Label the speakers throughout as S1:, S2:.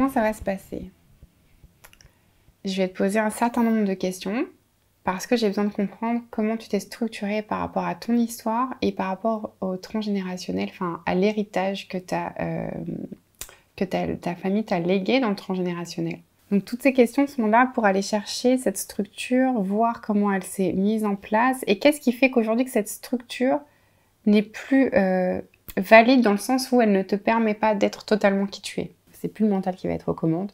S1: comment ça va se passer? Je vais te poser un certain nombre de questions parce que j'ai besoin de comprendre comment tu t'es structuré par rapport à ton histoire et par rapport au transgénérationnel, enfin à l'héritage que ta famille t'a légué dans le transgénérationnel. Donc toutes ces questions sont là pour aller chercher cette structure, voir comment elle s'est mise en place et qu'est-ce qui fait qu'aujourd'hui que cette structure n'est plus valide dans le sens où elle ne te permet pas d'être totalement qui tu es. C'est plus le mental qui va être aux commandes,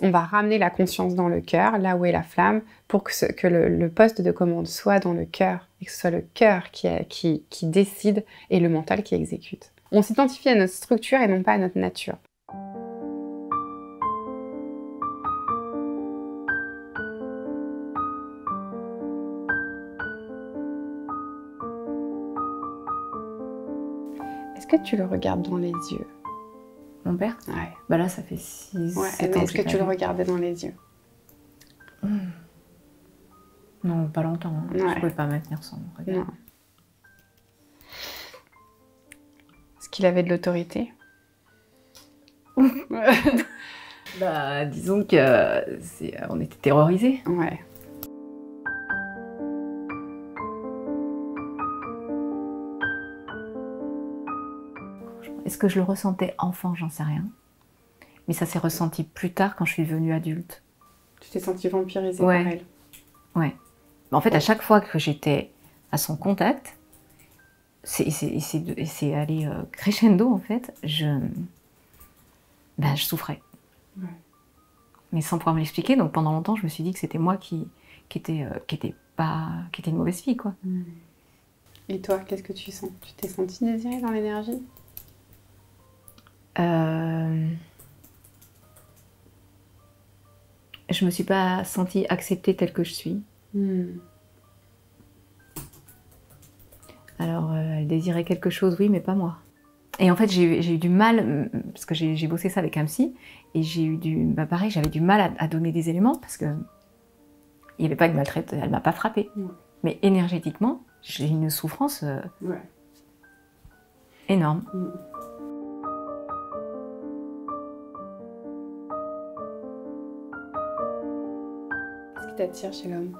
S1: on va ramener la conscience dans le cœur, là où est la flamme, pour que le poste de commande soit dans le cœur et que ce soit le cœur qui décide et le mental qui exécute. On s'identifie à notre structure et non pas à notre nature. Est-ce que tu le regardes dans les yeux?
S2: Mon père?
S1: Ouais.
S2: Bah là, ça fait 6
S1: Ouais,
S2: 7 ans.
S1: est-ce que tu le regardais dans les yeux?
S2: Non, pas longtemps. Hein.
S1: Ouais.
S2: Je pouvais pas maintenir son regard.
S1: Non. Est-ce qu'il avait de l'autorité?
S2: Bah, disons que on était terrorisés.
S1: Ouais.
S2: Est-ce que je le ressentais enfant? J'en sais rien. Mais ça s'est ressenti plus tard quand je suis devenue adulte.
S1: Tu t'es sentie vampirisée
S2: Ouais.
S1: par elle?
S2: Ouais. En fait, à chaque fois que j'étais à son contact, c'est allé crescendo, en fait, je souffrais.
S1: Ouais.
S2: Mais sans pouvoir me l'expliquer, donc pendant longtemps, je me suis dit que c'était moi qui était une mauvaise fille, quoi.
S1: Et toi, qu'est-ce que tu sens? Tu t'es sentie désirée dans l'énergie?
S2: Je me suis pas sentie acceptée telle que je suis. Alors, elle désirait quelque chose, oui, mais pas moi. Et en fait, j'ai eu du mal, parce que j'ai bossé ça avec un psy, et j'ai eu pareil, j'avais du mal à donner des éléments, parce que il n'y avait pas de maltraite, elle m'a pas frappée. Mais énergétiquement, j'ai une souffrance énorme.
S1: Qu'est-ce qui t'attire chez l'homme?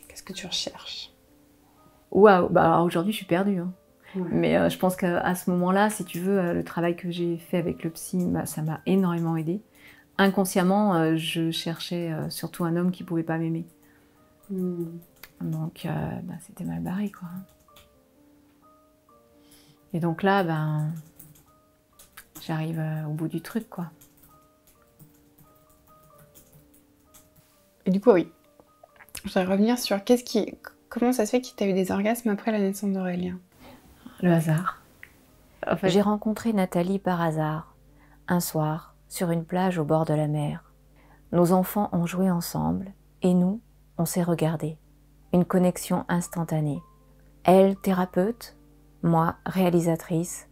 S1: Qu'est-ce que tu recherches?
S2: Waouh, bah alors aujourd'hui, je suis perdue. Hein.
S1: Ouais.
S2: Mais je pense qu'à ce moment-là, si tu veux, le travail que j'ai fait avec le psy, ça m'a énormément aidée. Inconsciemment, je cherchais surtout un homme qui pouvait pas m'aimer. Donc, c'était mal barré, quoi. Et donc là, j'arrive au bout du truc, quoi.
S1: Et du coup, oui. Je voudrais revenir sur comment ça se fait que tu as eu des orgasmes après la naissance d'Aurélien?
S2: Le hasard.
S3: En fait, j'ai rencontré Nathalie par hasard, un soir, sur une plage au bord de la mer. Nos enfants ont joué ensemble, et nous, on s'est regardés. Une connexion instantanée. Elle, thérapeute, moi, réalisatrice,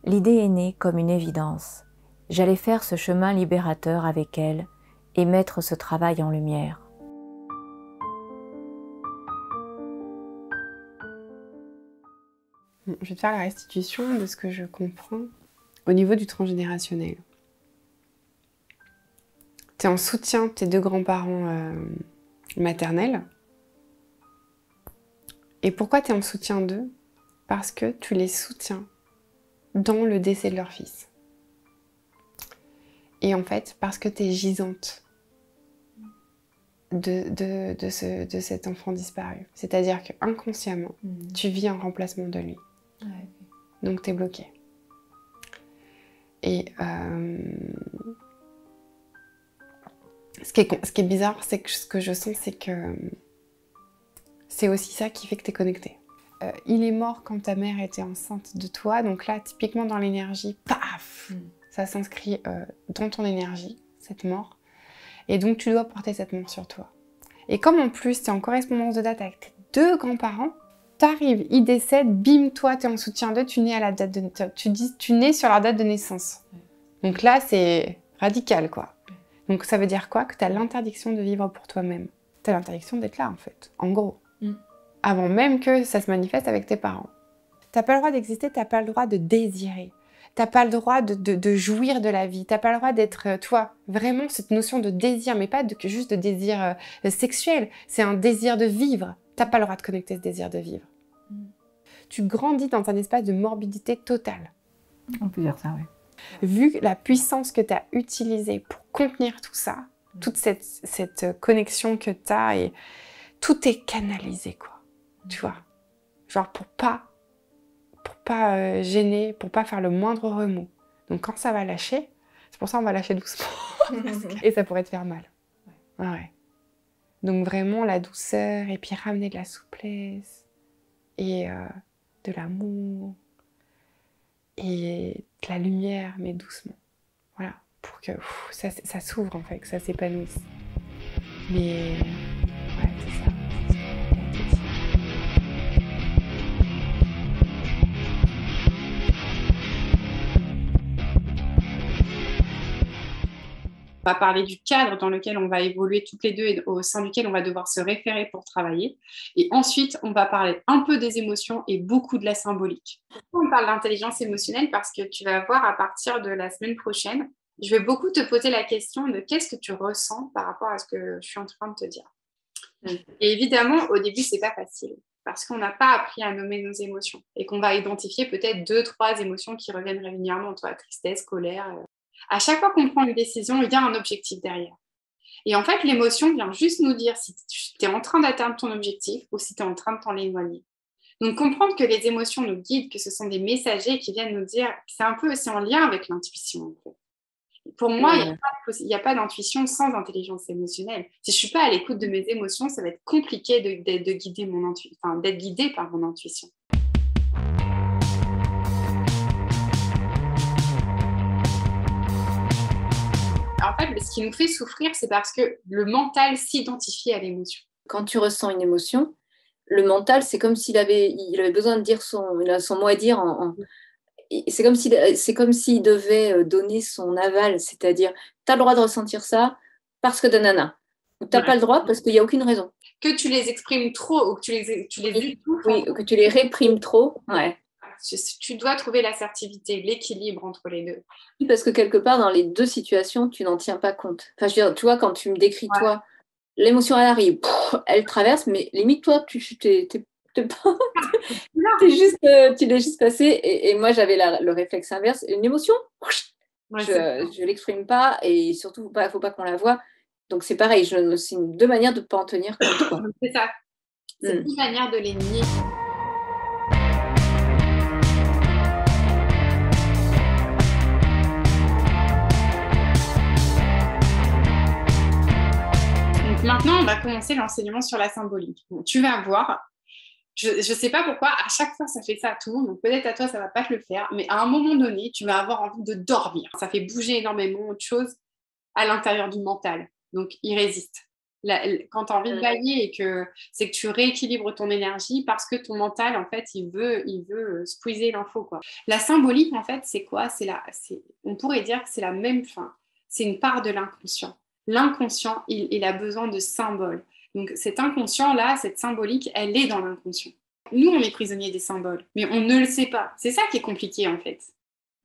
S3: l'idée est née comme une évidence. J'allais faire ce chemin libérateur avec elle et mettre ce travail en lumière.
S1: Je vais te faire la restitution de ce que je comprends au niveau du transgénérationnel. Tu es en soutien de tes deux grands-parents maternels. Et pourquoi tu es en soutien d'eux? Parce que tu les soutiens dans le décès de leur fils. Et en fait, parce que tu es gisante de cet enfant disparu. C'est-à-dire qu'inconsciemment, tu vis un remplacement de lui.
S2: Ouais.
S1: Donc tu es bloqué. Et ce qui est bizarre, c'est que ce que je sens, c'est que c'est aussi ça qui fait que tu es connecté. Il est mort quand ta mère était enceinte de toi, donc là, typiquement dans l'énergie, paf, ça s'inscrit dans ton énergie, cette mort. Et donc tu dois porter cette mort sur toi. Et comme en plus, tu es en correspondance de date avec tes deux grands-parents, t'arrives, ils décèdent, bim, toi, tu es en soutien d'eux, tu nais tu nais sur leur date de naissance. Donc là, c'est radical, quoi. Donc ça veut dire quoi? Que tu as l'interdiction de vivre pour toi-même. Tu as l'interdiction d'être là, en fait, en gros. Avant même que ça se manifeste avec tes parents. T'as pas le droit d'exister, t'as pas le droit de désirer. T'as pas le droit de jouir de la vie. T'as pas le droit d'être, toi, vraiment cette notion de désir, mais pas juste de désir sexuel. C'est un désir de vivre. T'as pas le droit de connecter ce désir de vivre. Tu grandis dans un espace de morbidité totale.
S2: On peut dire ça, oui.
S1: Vu la puissance que tu as utilisée pour contenir tout ça, toute cette connexion que tu as, et tout est canalisé, quoi. Tu vois? Genre pour pas gêner, pour pas faire le moindre remous. Donc quand ça va lâcher, c'est pour ça qu'on va lâcher doucement. Et ça pourrait te faire mal. Ouais. Donc vraiment la douceur, et puis ramener de la souplesse, et de l'amour, et de la lumière, mais doucement. Voilà, pour que ça s'ouvre en fait, que ça s'épanouisse. Mais ouais, c'est ça.
S4: On va parler du cadre dans lequel on va évoluer toutes les deux et au sein duquel on va devoir se référer pour travailler. Et ensuite, on va parler un peu des émotions et beaucoup de la symbolique. Pourquoi on parle d'intelligence émotionnelle? Parce que tu vas voir à partir de la semaine prochaine, je vais beaucoup te poser la question de qu'est-ce que tu ressens par rapport à ce que je suis en train de te dire. Et évidemment, au début, c'est pas facile parce qu'on n'a pas appris à nommer nos émotions et qu'on va identifier peut-être 2-3 émotions qui reviennent régulièrement, toi, tristesse, colère. À chaque fois qu'on prend une décision, il y a un objectif derrière. Et en fait, l'émotion vient juste nous dire si tu es en train d'atteindre ton objectif ou si tu es en train de t'en éloigner. Donc, comprendre que les émotions nous guident, que ce sont des messagers qui viennent nous dire, c'est un peu aussi en lien avec l'intuition. En fait. Pour moi, il n'y a pas d'intuition sans intelligence émotionnelle. Si je ne suis pas à l'écoute de mes émotions, ça va être compliqué d'être guidée par mon intuition. En fait, ce qui nous fait souffrir, c'est parce que le mental s'identifie à l'émotion.
S3: Quand tu ressens une émotion, le mental, c'est comme s'il avait besoin de dire il a son mot à dire. C'est comme s'il devait donner son aval, c'est-à-dire, tu as le droit de ressentir ça parce que de nana. Ou tu n'as pas le droit parce qu'il n'y a aucune raison.
S4: Que tu les exprimes trop ou que tu les étouffes.
S3: Oui, que tu les réprimes trop. Ouais.
S4: Tu dois trouver l'assertivité, l'équilibre entre les deux.
S3: Oui, parce que quelque part, dans les deux situations, tu n'en tiens pas compte. Enfin, je veux dire, tu vois, quand tu me décris, toi, l'émotion, elle arrive, elle traverse, mais limite, toi, tu l'es juste passé. Et moi, j'avais le réflexe inverse. Une émotion, je ne l'exprime pas et surtout, il ne faut pas qu'on la voie. Donc, c'est pareil, c'est deux manières de ne pas en tenir compte. Quoi.
S4: C'est ça. C'est une manière de les nier. Maintenant, on va commencer l'enseignement sur la symbolique. Bon, tu vas voir, je ne sais pas pourquoi, à chaque fois, ça fait ça à tout le monde. Donc peut-être à toi, ça ne va pas te le faire, mais à un moment donné, tu vas avoir envie de dormir. Ça fait bouger énormément de choses à l'intérieur du mental. Donc, il résiste. Quand tu as envie de bailler et que c'est que tu rééquilibres ton énergie parce que ton mental, en fait, il veut squeezer l'info, quoi. La symbolique, en fait, c'est quoi? On pourrait dire que c'est la même fin. C'est une part de l'inconscient. L'inconscient, il a besoin de symboles. Donc cet inconscient-là, cette symbolique, elle est dans l'inconscient. Nous, on est prisonniers des symboles, mais on ne le sait pas. C'est ça qui est compliqué, en fait.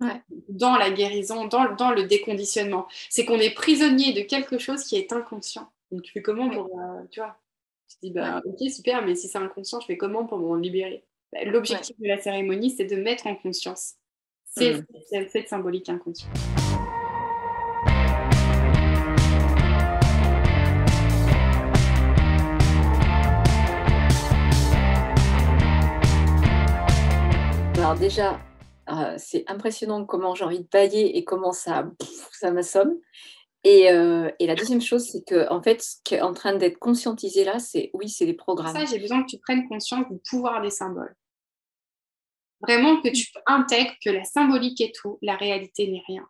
S4: Ouais. Dans la guérison, dans le déconditionnement. C'est qu'on est prisonnier de quelque chose qui est inconscient. Donc tu fais comment pour... tu vois, tu te dis, ok, super, mais si c'est inconscient, je fais comment pour m'en libérer? L'objectif de la cérémonie, c'est de mettre en conscience cette symbolique inconsciente.
S3: Alors déjà, c'est impressionnant comment j'ai envie de bailler et comment ça m'assomme. Et la deuxième chose, c'est que en fait, ce qui est en train d'être conscientisé là, c'est des programmes.
S4: Ça, j'ai besoin que tu prennes conscience du pouvoir des symboles. Vraiment que tu intègres que la symbolique est tout, la réalité n'est rien.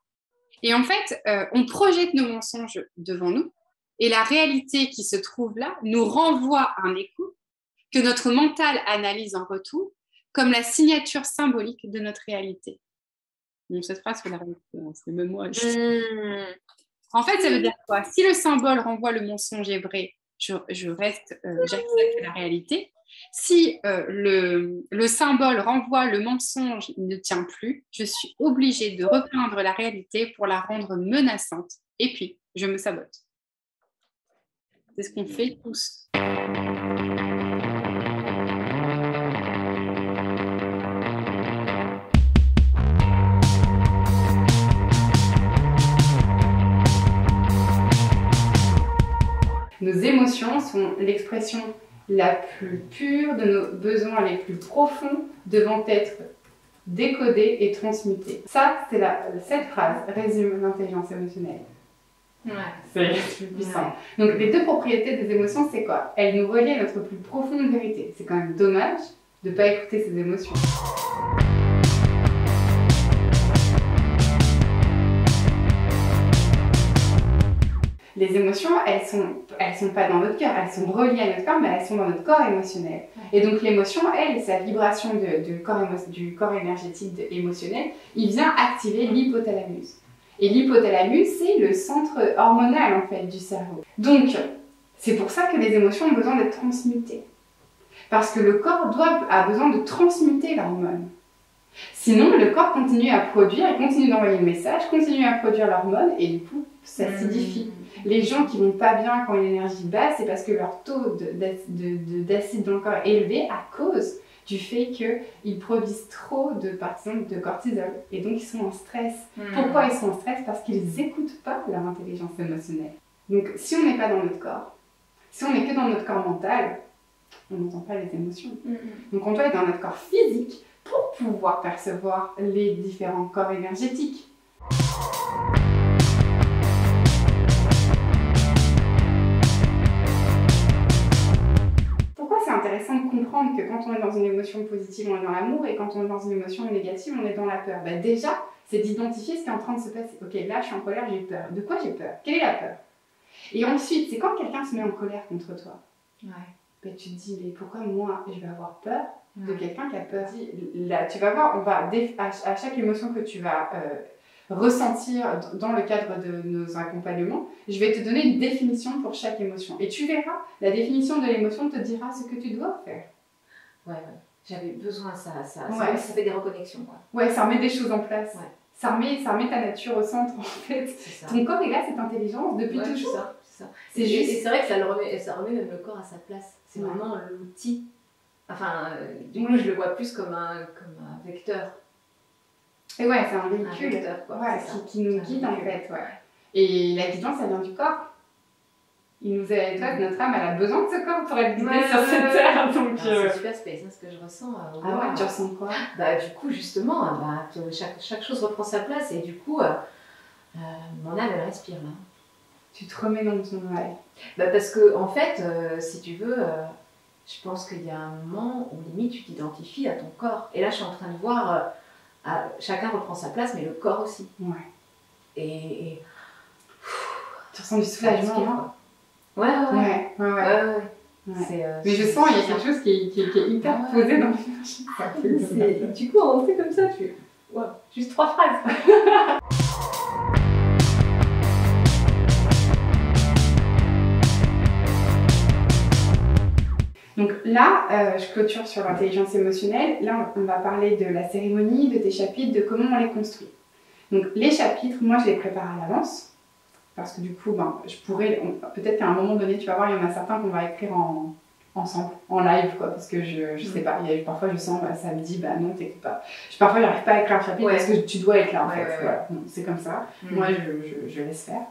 S4: Et en fait, on projette nos mensonges devant nous et la réalité qui se trouve là nous renvoie un écho que notre mental analyse en retour comme la signature symbolique de notre réalité. Donc, cette phrase, il faut la répéter, c'est même moi. En fait, ça veut dire quoi? Si le symbole renvoie le mensonge est vrai, j'accepte la réalité. Si le symbole renvoie le mensonge ne tient plus, je suis obligée de repeindre la réalité pour la rendre menaçante. Et puis, je me sabote. C'est ce qu'on fait tous. Nos émotions sont l'expression la plus pure de nos besoins les plus profonds devant être décodés et transmutés. Ça, cette phrase résume l'intelligence émotionnelle.
S2: Ouais.
S4: C'est puissant. Donc les deux propriétés des émotions, c'est quoi? Elles nous relient à notre plus profonde vérité. C'est quand même dommage de ne pas écouter ces émotions. Les émotions, elles sont pas dans notre cœur, elles sont reliées à notre corps, mais elles sont dans notre corps émotionnel. Et donc l'émotion, elle, sa vibration du corps énergétique émotionnel, il vient activer l'hypothalamus. Et l'hypothalamus, c'est le centre hormonal en fait du cerveau. Donc, c'est pour ça que les émotions ont besoin d'être transmutées. Parce que le corps a besoin de transmuter l'hormone. Sinon, le corps continue à produire, il continue d'envoyer le message, continue à produire l'hormone, et du coup, ça s'acidifie. Les gens qui vont pas bien quand l'énergie basse, c'est parce que leur taux d'acide dans le corps est élevé à cause du fait qu'ils produisent trop par exemple, de cortisol. Et donc, ils sont en stress. Pourquoi ils sont en stress? Parce qu'ils n'écoutent pas leur intelligence émotionnelle. Donc, si on n'est pas dans notre corps, si on n'est que dans notre corps mental, on n'entend pas les émotions. Donc, on doit être dans notre corps physique pour pouvoir percevoir les différents corps énergétiques. Pourquoi c'est intéressant de comprendre que quand on est dans une émotion positive, on est dans l'amour, et quand on est dans une émotion négative, on est dans la peur? Déjà, c'est d'identifier ce qui est en train de se passer. Ok, là, je suis en colère, j'ai peur. De quoi j'ai peur? Quelle est la peur? Et ensuite, c'est quand quelqu'un se met en colère contre toi. Tu te dis, mais pourquoi moi, je vais avoir peur de quelqu'un qui a peur? Là, tu vas voir, à chaque émotion que tu vas ressentir dans le cadre de nos accompagnements, je vais te donner une définition pour chaque émotion. Et tu verras, la définition de l'émotion te dira ce que tu dois faire.
S3: J'avais besoin de ça. Ça fait des reconnexions.
S4: Ça remet des choses en place. Ça remet ta nature au centre, en fait. Ton corps est là, cette intelligence, depuis toujours.
S3: C'est juste. Et c'est vrai que ça remet même le corps à sa place. C'est vraiment l'outil. Enfin, du coup, je le vois plus comme un vecteur.
S4: Et c'est un véhicule
S3: vecteur, quoi,
S4: qui nous guide en fait. Et la guidance, elle vient du corps. Notre âme, elle a besoin de ce corps pour être guidée sur cette terre. Donc,
S3: c'est super space, ce que je ressens.
S4: Tu ressens quoi?
S3: Du coup, justement, chaque chose reprend sa place et du coup, mon âme, elle respire là.
S4: Tu te remets dans ton rêve.
S3: Parce que, en fait, si tu veux, je pense qu'il y a un moment où limite tu t'identifies à ton corps. Et là, je suis en train de voir, chacun reprend sa place, mais le corps aussi. Et
S4: tu ressens du soulagement,
S3: Ouais.
S4: Mais je sens, il y a quelque chose qui est hyper posé dans l'énergie.
S3: Du coup, on fait comme ça, juste 3 phrases.
S4: Donc là, je clôture sur l'intelligence émotionnelle. Là, on va parler de la cérémonie, de tes chapitres, de comment on les construit. Donc les chapitres, moi je les prépare à l'avance. Parce que du coup, peut-être qu'à un moment donné, tu vas voir, il y en a certains qu'on va écrire ensemble, en live, parce que je sais pas, parfois je sens, ça me dit, non, t'écoutes pas. Parfois, j'arrive pas à écrire un chapitre parce que tu dois être là, en fait. Voilà. C'est comme ça. Moi, je laisse faire.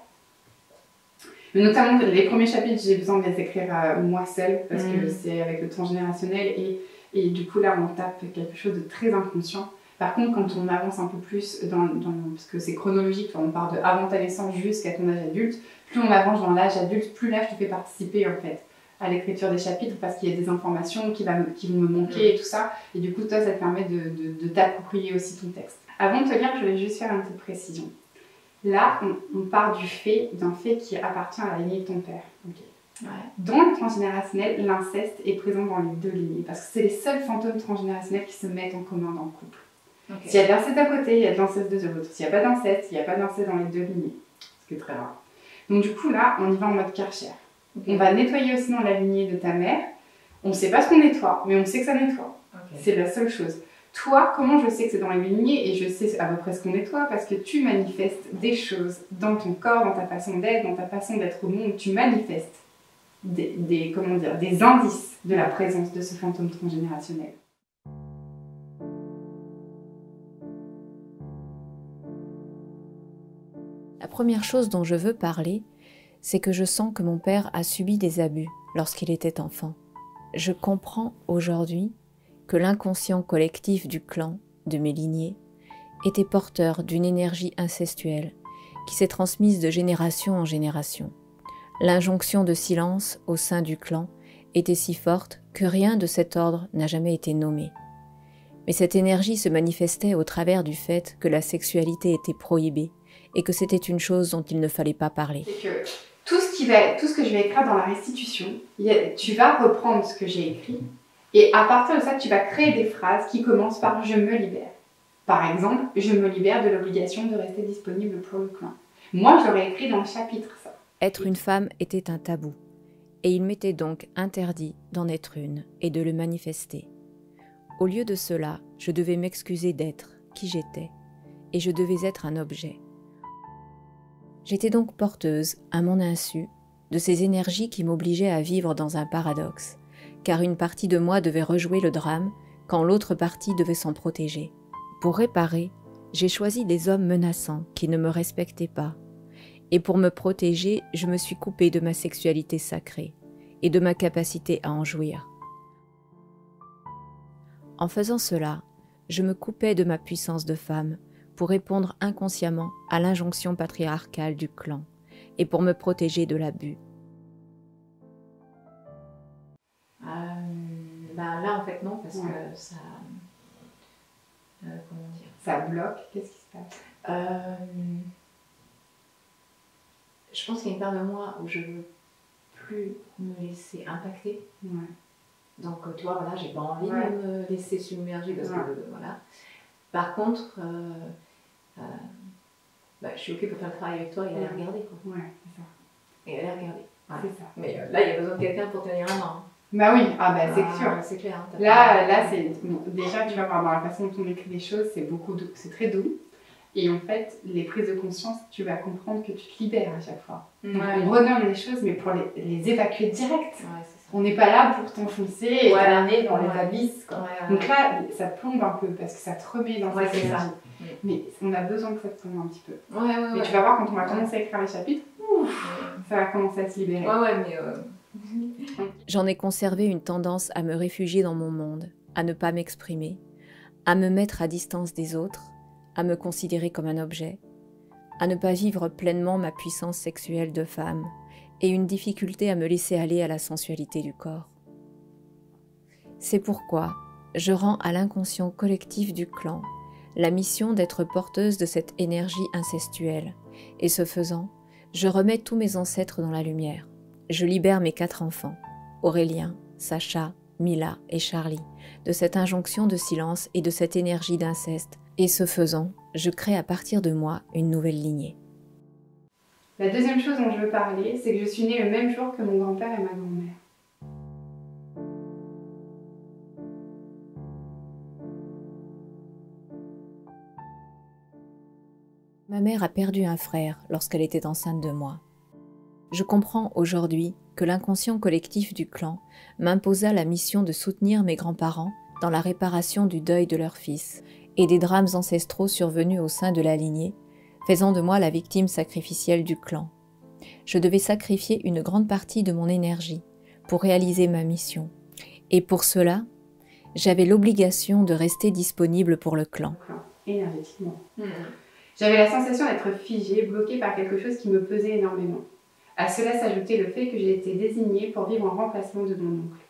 S4: Mais notamment, les premiers chapitres, j'ai besoin de les écrire moi seule, parce que c'est avec le transgénérationnel, et du coup, là, on tape quelque chose de très inconscient. Par contre, quand on avance un peu plus, parce que c'est chronologique, on part de avant ta naissance jusqu'à ton âge adulte, plus on avance dans l'âge adulte, plus l'âge te fait participer en fait à l'écriture des chapitres, parce qu'il y a des informations qui vont me manquer et tout ça, et du coup toi ça te permet de t'approprier aussi ton texte. Avant de te lire, je vais juste faire une petite précision. Là, on part d'un fait qui appartient à la lignée de ton père. Dans le transgénérationnel, l'inceste est présent dans les deux lignées, parce que c'est les seuls fantômes transgénérationnels qui se mettent en commun dans le couple. S'il y a de l'inceste d'un côté, il y a de l'inceste de l'autre. S'il n'y a pas d'inceste, il n'y a pas d'inceste dans les deux lignées. Ce qui est très rare. Donc du coup là, on y va en mode Karcher. On va nettoyer aussi dans la lignée de ta mère
S1: On ne sait pas ce qu'on nettoie, mais on sait que ça nettoie.
S2: Okay.
S1: C'est la seule chose. Toi, comment je sais que c'est dans la lignée et je sais à peu près ce qu'on nettoie? Parce que tu manifestes des choses dans ton corps, dans ta façon d'être, dans ta façon d'être au monde. Tu manifestes comment dire, des indices de la présence de ce fantôme transgénérationnel.
S3: La première chose dont je veux parler, c'est que je sens que mon père a subi des abus lorsqu'il était enfant. Je comprends aujourd'hui que l'inconscient collectif du clan, de mes lignées, était porteur d'une énergie incestuelle qui s'est transmise de génération en génération. L'injonction de silence au sein du clan était si forte que rien de cet ordre n'a jamais été nommé. Mais cette énergie se manifestait au travers du fait que la sexualité était prohibée et que c'était une chose dont il ne fallait pas parler.
S1: C'est que tout ce que je vais écrire dans la restitution, tu vas reprendre ce que j'ai écrit et à partir de ça, tu vas créer des phrases qui commencent par « je me libère ». Par exemple, « je me libère de l'obligation de rester disponible pour le clan ». Moi, je l'aurais écrit dans le chapitre, ça.
S3: Être une femme était un tabou, et il m'était donc interdit d'en être une et de le manifester. Au lieu de cela, je devais m'excuser d'être qui j'étais, et je devais être un objet. J'étais donc porteuse, à mon insu, de ces énergies qui m'obligeaient à vivre dans un paradoxe, car une partie de moi devait rejouer le drame quand l'autre partie devait s'en protéger. Pour réparer, j'ai choisi des hommes menaçants qui ne me respectaient pas, et pour me protéger, je me suis coupée de ma sexualité sacrée et de ma capacité à en jouir. En faisant cela, je me coupais de ma puissance de femme pour répondre inconsciemment à l'injonction patriarcale du clan et pour me protéger de l'abus.
S2: Là, en fait, non, parce que ça... comment dire?
S1: Ça bloque. Qu'est-ce qui se passe?
S2: Je pense qu'il y a une part de moi où je veux plus me laisser impacter.
S1: Ouais.
S2: Donc, tu vois, voilà, j'ai pas envie de me laisser submerger parce que, voilà. Par contre, je suis OK pour faire le travail avec toi et aller regarder, quoi.
S1: Ouais, c'est ça.
S2: Et aller regarder. Ouais.
S1: C'est ça.
S2: Mais là, il y a besoin de quelqu'un pour tenir la main.
S1: Bah oui, c'est sûr.
S2: C'est clair. Hein,
S1: là c'est... Bon, déjà, tu vas voir dans la façon dont on écrit les choses, c'est très doux. Et en fait, les prises de conscience, tu vas comprendre que tu te libères à chaque fois. Donc, on renomme les choses, mais pour les évacuer direct.
S2: Ouais, c'est ça.
S1: On n'est pas là pour t'enfoncer et t'amener dans les abysses. Quoi. Donc là, ça te plombe un peu parce que ça te remet dans cette énergie. Mais on a besoin que ça te plombe un petit peu. Mais tu vas voir, quand on va commencer à écrire les chapitres, ça va commencer à se libérer.
S3: J'en ai conservé une tendance à me réfugier dans mon monde, à ne pas m'exprimer, à me mettre à distance des autres, à me considérer comme un objet, à ne pas vivre pleinement ma puissance sexuelle de femme et une difficulté à me laisser aller à la sensualité du corps. C'est pourquoi je rends à l'inconscient collectif du clan la mission d'être porteuse de cette énergie incestuelle et ce faisant, je remets tous mes ancêtres dans la lumière. Je libère mes 4 enfants, Aurélien, Sacha, Mila et Charlie, de cette injonction de silence et de cette énergie d'inceste. Et ce faisant, je crée à partir de moi une nouvelle lignée.
S1: La deuxième chose dont je veux parler, c'est que je suis née le même jour que mon grand-père et ma grand-mère.
S3: Ma mère a perdu un frère lorsqu'elle était enceinte de moi. Je comprends aujourd'hui que l'inconscient collectif du clan m'imposa la mission de soutenir mes grands-parents dans la réparation du deuil de leur fils et des drames ancestraux survenus au sein de la lignée, faisant de moi la victime sacrificielle du clan. Je devais sacrifier une grande partie de mon énergie pour réaliser ma mission. Et pour cela, j'avais l'obligation de rester disponible pour le clan.
S1: Énergétiquement. J'avais la sensation d'être figée, bloquée par quelque chose qui me pesait énormément. À cela s'ajoutait le fait que j'ai été désignée pour vivre en remplacement de mon oncle.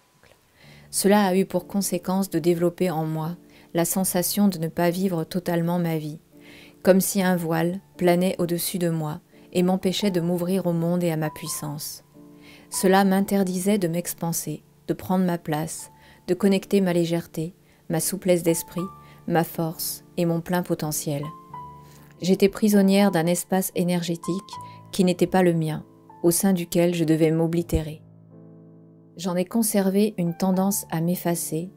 S3: Cela a eu pour conséquence de développer en moi la sensation de ne pas vivre totalement ma vie, comme si un voile planait au-dessus de moi et m'empêchait de m'ouvrir au monde et à ma puissance. Cela m'interdisait de m'expanser, de prendre ma place, de connecter ma légèreté, ma souplesse d'esprit, ma force et mon plein potentiel. J'étais prisonnière d'un espace énergétique qui n'était pas le mien, au sein duquel je devais m'oblitérer. J'en ai conservé une tendance à m'effacer,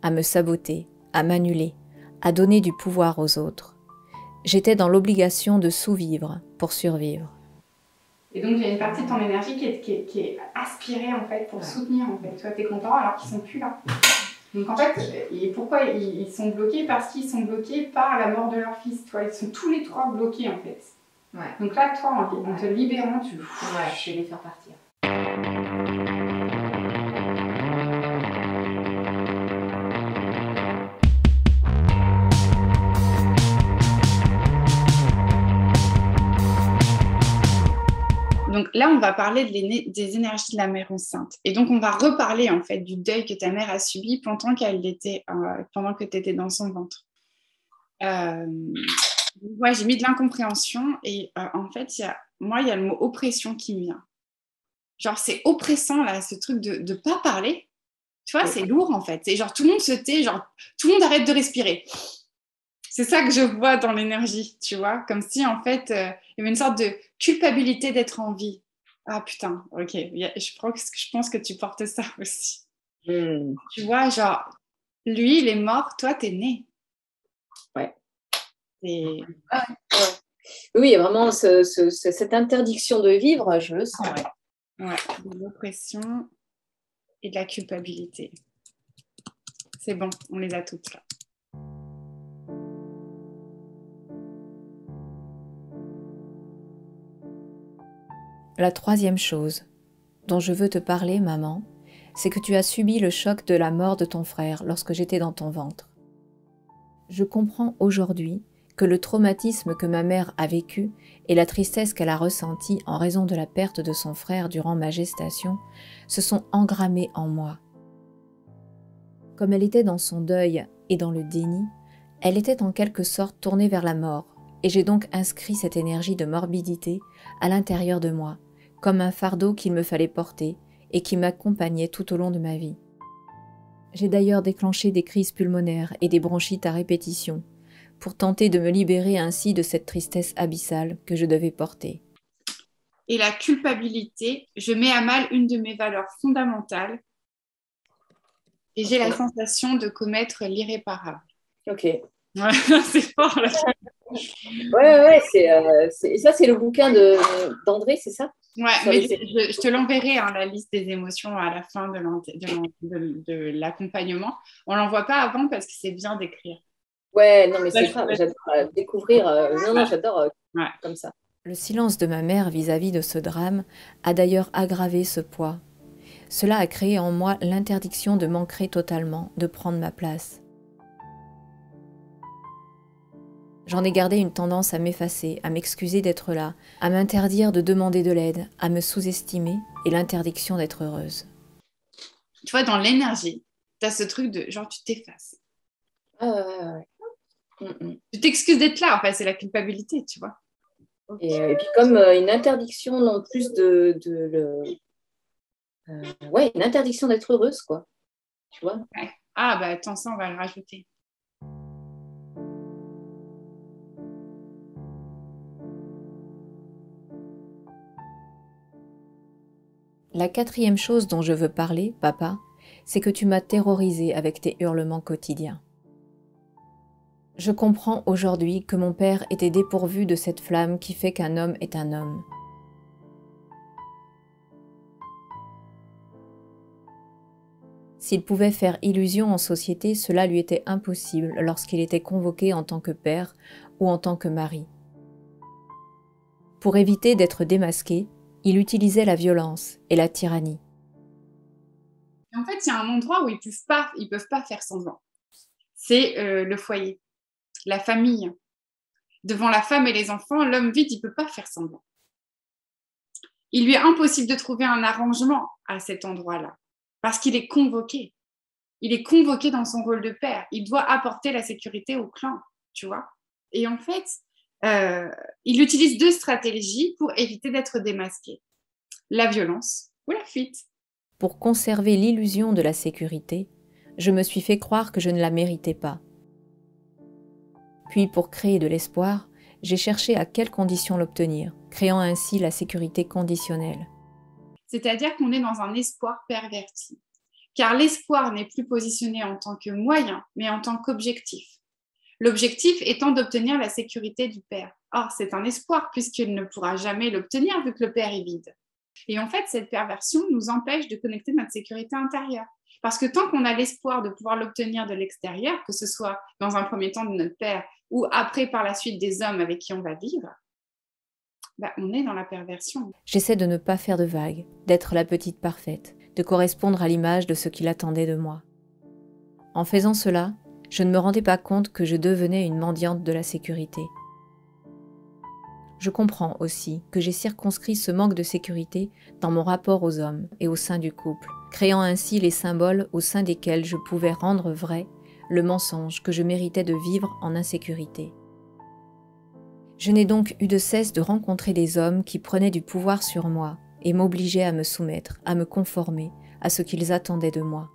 S3: à me saboter, à m'annuler, à donner du pouvoir aux autres. J'étais dans l'obligation de sous-vivre pour survivre.
S1: Et donc, il y a une partie de ton énergie qui est aspirée, en fait, pour soutenir, en fait. Toi, t'es content alors qu'ils sont plus là. Donc, en fait, et pourquoi ils sont bloqués? Parce qu'ils sont bloqués par la mort de leur fils, toi. Ils sont tous les trois bloqués, en fait.
S2: Ouais.
S1: Donc là, toi, en te libérant, tu...
S2: Ouais, je vais les faire partir.
S4: Donc là, on va parler des énergies de la mère enceinte. Et donc, on va reparler en fait du deuil que ta mère a subi pendant que tu étais dans son ventre. Ouais, j'ai mis de l'incompréhension et en fait, il y a le mot oppression qui me vient. Genre, c'est oppressant, là, ce truc de ne pas parler. Tu vois, c'est lourd en fait. C'est genre, tout le monde se tait, genre, tout le monde arrête de respirer. C'est ça que je vois dans l'énergie, tu vois, comme si en fait, il y avait une sorte de culpabilité d'être en vie. Ah putain, ok, je pense que tu portes ça aussi. Tu vois, genre, lui, il est mort, toi, t'es né.
S5: Ouais.
S4: Et...
S5: Ah, ouais. Oui, il y a vraiment cette interdiction de vivre, je le sens.
S4: Ouais, de l'oppression et de la culpabilité. C'est bon, on les a toutes là.
S3: La troisième chose dont je veux te parler, maman, c'est que tu as subi le choc de la mort de ton frère lorsque j'étais dans ton ventre. Je comprends aujourd'hui que le traumatisme que ma mère a vécu et la tristesse qu'elle a ressentie en raison de la perte de son frère durant ma gestation se sont engrammés en moi. Comme elle était dans son deuil et dans le déni, elle était en quelque sorte tournée vers la mort, et j'ai donc inscrit cette énergie de morbidité à l'intérieur de moi, comme un fardeau qu'il me fallait porter et qui m'accompagnait tout au long de ma vie. J'ai d'ailleurs déclenché des crises pulmonaires et des bronchites à répétition, pour tenter de me libérer ainsi de cette tristesse abyssale que je devais porter.
S4: Et la culpabilité, je mets à mal une de mes valeurs fondamentales et j'ai la sensation de commettre l'irréparable.
S5: Ok.
S4: Ouais, c'est fort là.
S5: Ouais, ça c'est le bouquin d'André, c'est ça?
S4: Ouais, mais je te l'enverrai, hein, la liste des émotions à la fin de l'accompagnement. On ne l'envoie pas avant parce que c'est bien d'écrire.
S5: Ouais, non, mais c'est ça, j'adore découvrir. Non, j'adore comme ça.
S3: Le silence de ma mère vis-à-vis de ce drame a d'ailleurs aggravé ce poids. Cela a créé en moi l'interdiction de m'ancrer totalement, de prendre ma place. J'en ai gardé une tendance à m'effacer, à m'excuser d'être là, à m'interdire de demander de l'aide, à me sous-estimer et l'interdiction d'être heureuse.
S4: Tu vois, dans l'énergie, tu as ce truc de genre tu t'effaces.
S5: Ouais.
S4: Tu t'excuses d'être là, en fait, c'est la culpabilité, tu vois.
S5: Et puis comme une interdiction non plus une interdiction d'être heureuse, quoi. Tu vois?
S4: Ouais. Ah, bah attends, ça, on va le rajouter.
S3: La quatrième chose dont je veux parler, papa, c'est que tu m'as terrorisée avec tes hurlements quotidiens. Je comprends aujourd'hui que mon père était dépourvu de cette flamme qui fait qu'un homme est un homme. S'il pouvait faire illusion en société, cela lui était impossible lorsqu'il était convoqué en tant que père ou en tant que mari. Pour éviter d'être démasqué, il utilisait la violence et la tyrannie.
S4: En fait, il y a un endroit où ils peuvent pas faire semblant. C'est le foyer, la famille. Devant la femme et les enfants, l'homme vide, il peut pas faire semblant. Il lui est impossible de trouver un arrangement à cet endroit-là, parce qu'il est convoqué. Il est convoqué dans son rôle de père. Il doit apporter la sécurité au clan, tu vois. Et en fait, il utilise deux stratégies pour éviter d'être démasqué. La violence ou la fuite.
S3: Pour conserver l'illusion de la sécurité, je me suis fait croire que je ne la méritais pas. Puis pour créer de l'espoir, j'ai cherché à quelles conditions l'obtenir, créant ainsi la sécurité conditionnelle.
S4: C'est-à-dire qu'on est dans un espoir perverti. Car l'espoir n'est plus positionné en tant que moyen, mais en tant qu'objectif. L'objectif étant d'obtenir la sécurité du père. Or, c'est un espoir puisqu'il ne pourra jamais l'obtenir vu que le père est vide. Et en fait, cette perversion nous empêche de connecter notre sécurité intérieure. Parce que tant qu'on a l'espoir de pouvoir l'obtenir de l'extérieur, que ce soit dans un premier temps de notre père ou après par la suite des hommes avec qui on va vivre, on est dans la perversion.
S3: J'essaie de ne pas faire de vagues, d'être la petite parfaite, de correspondre à l'image de ce qu'il attendait de moi. En faisant cela, je ne me rendais pas compte que je devenais une mendiante de la sécurité. Je comprends aussi que j'ai circonscrit ce manque de sécurité dans mon rapport aux hommes et au sein du couple, créant ainsi les symboles au sein desquels je pouvais rendre vrai le mensonge que je méritais de vivre en insécurité. Je n'ai donc eu de cesse de rencontrer des hommes qui prenaient du pouvoir sur moi et m'obligeaient à me soumettre, à me conformer à ce qu'ils attendaient de moi.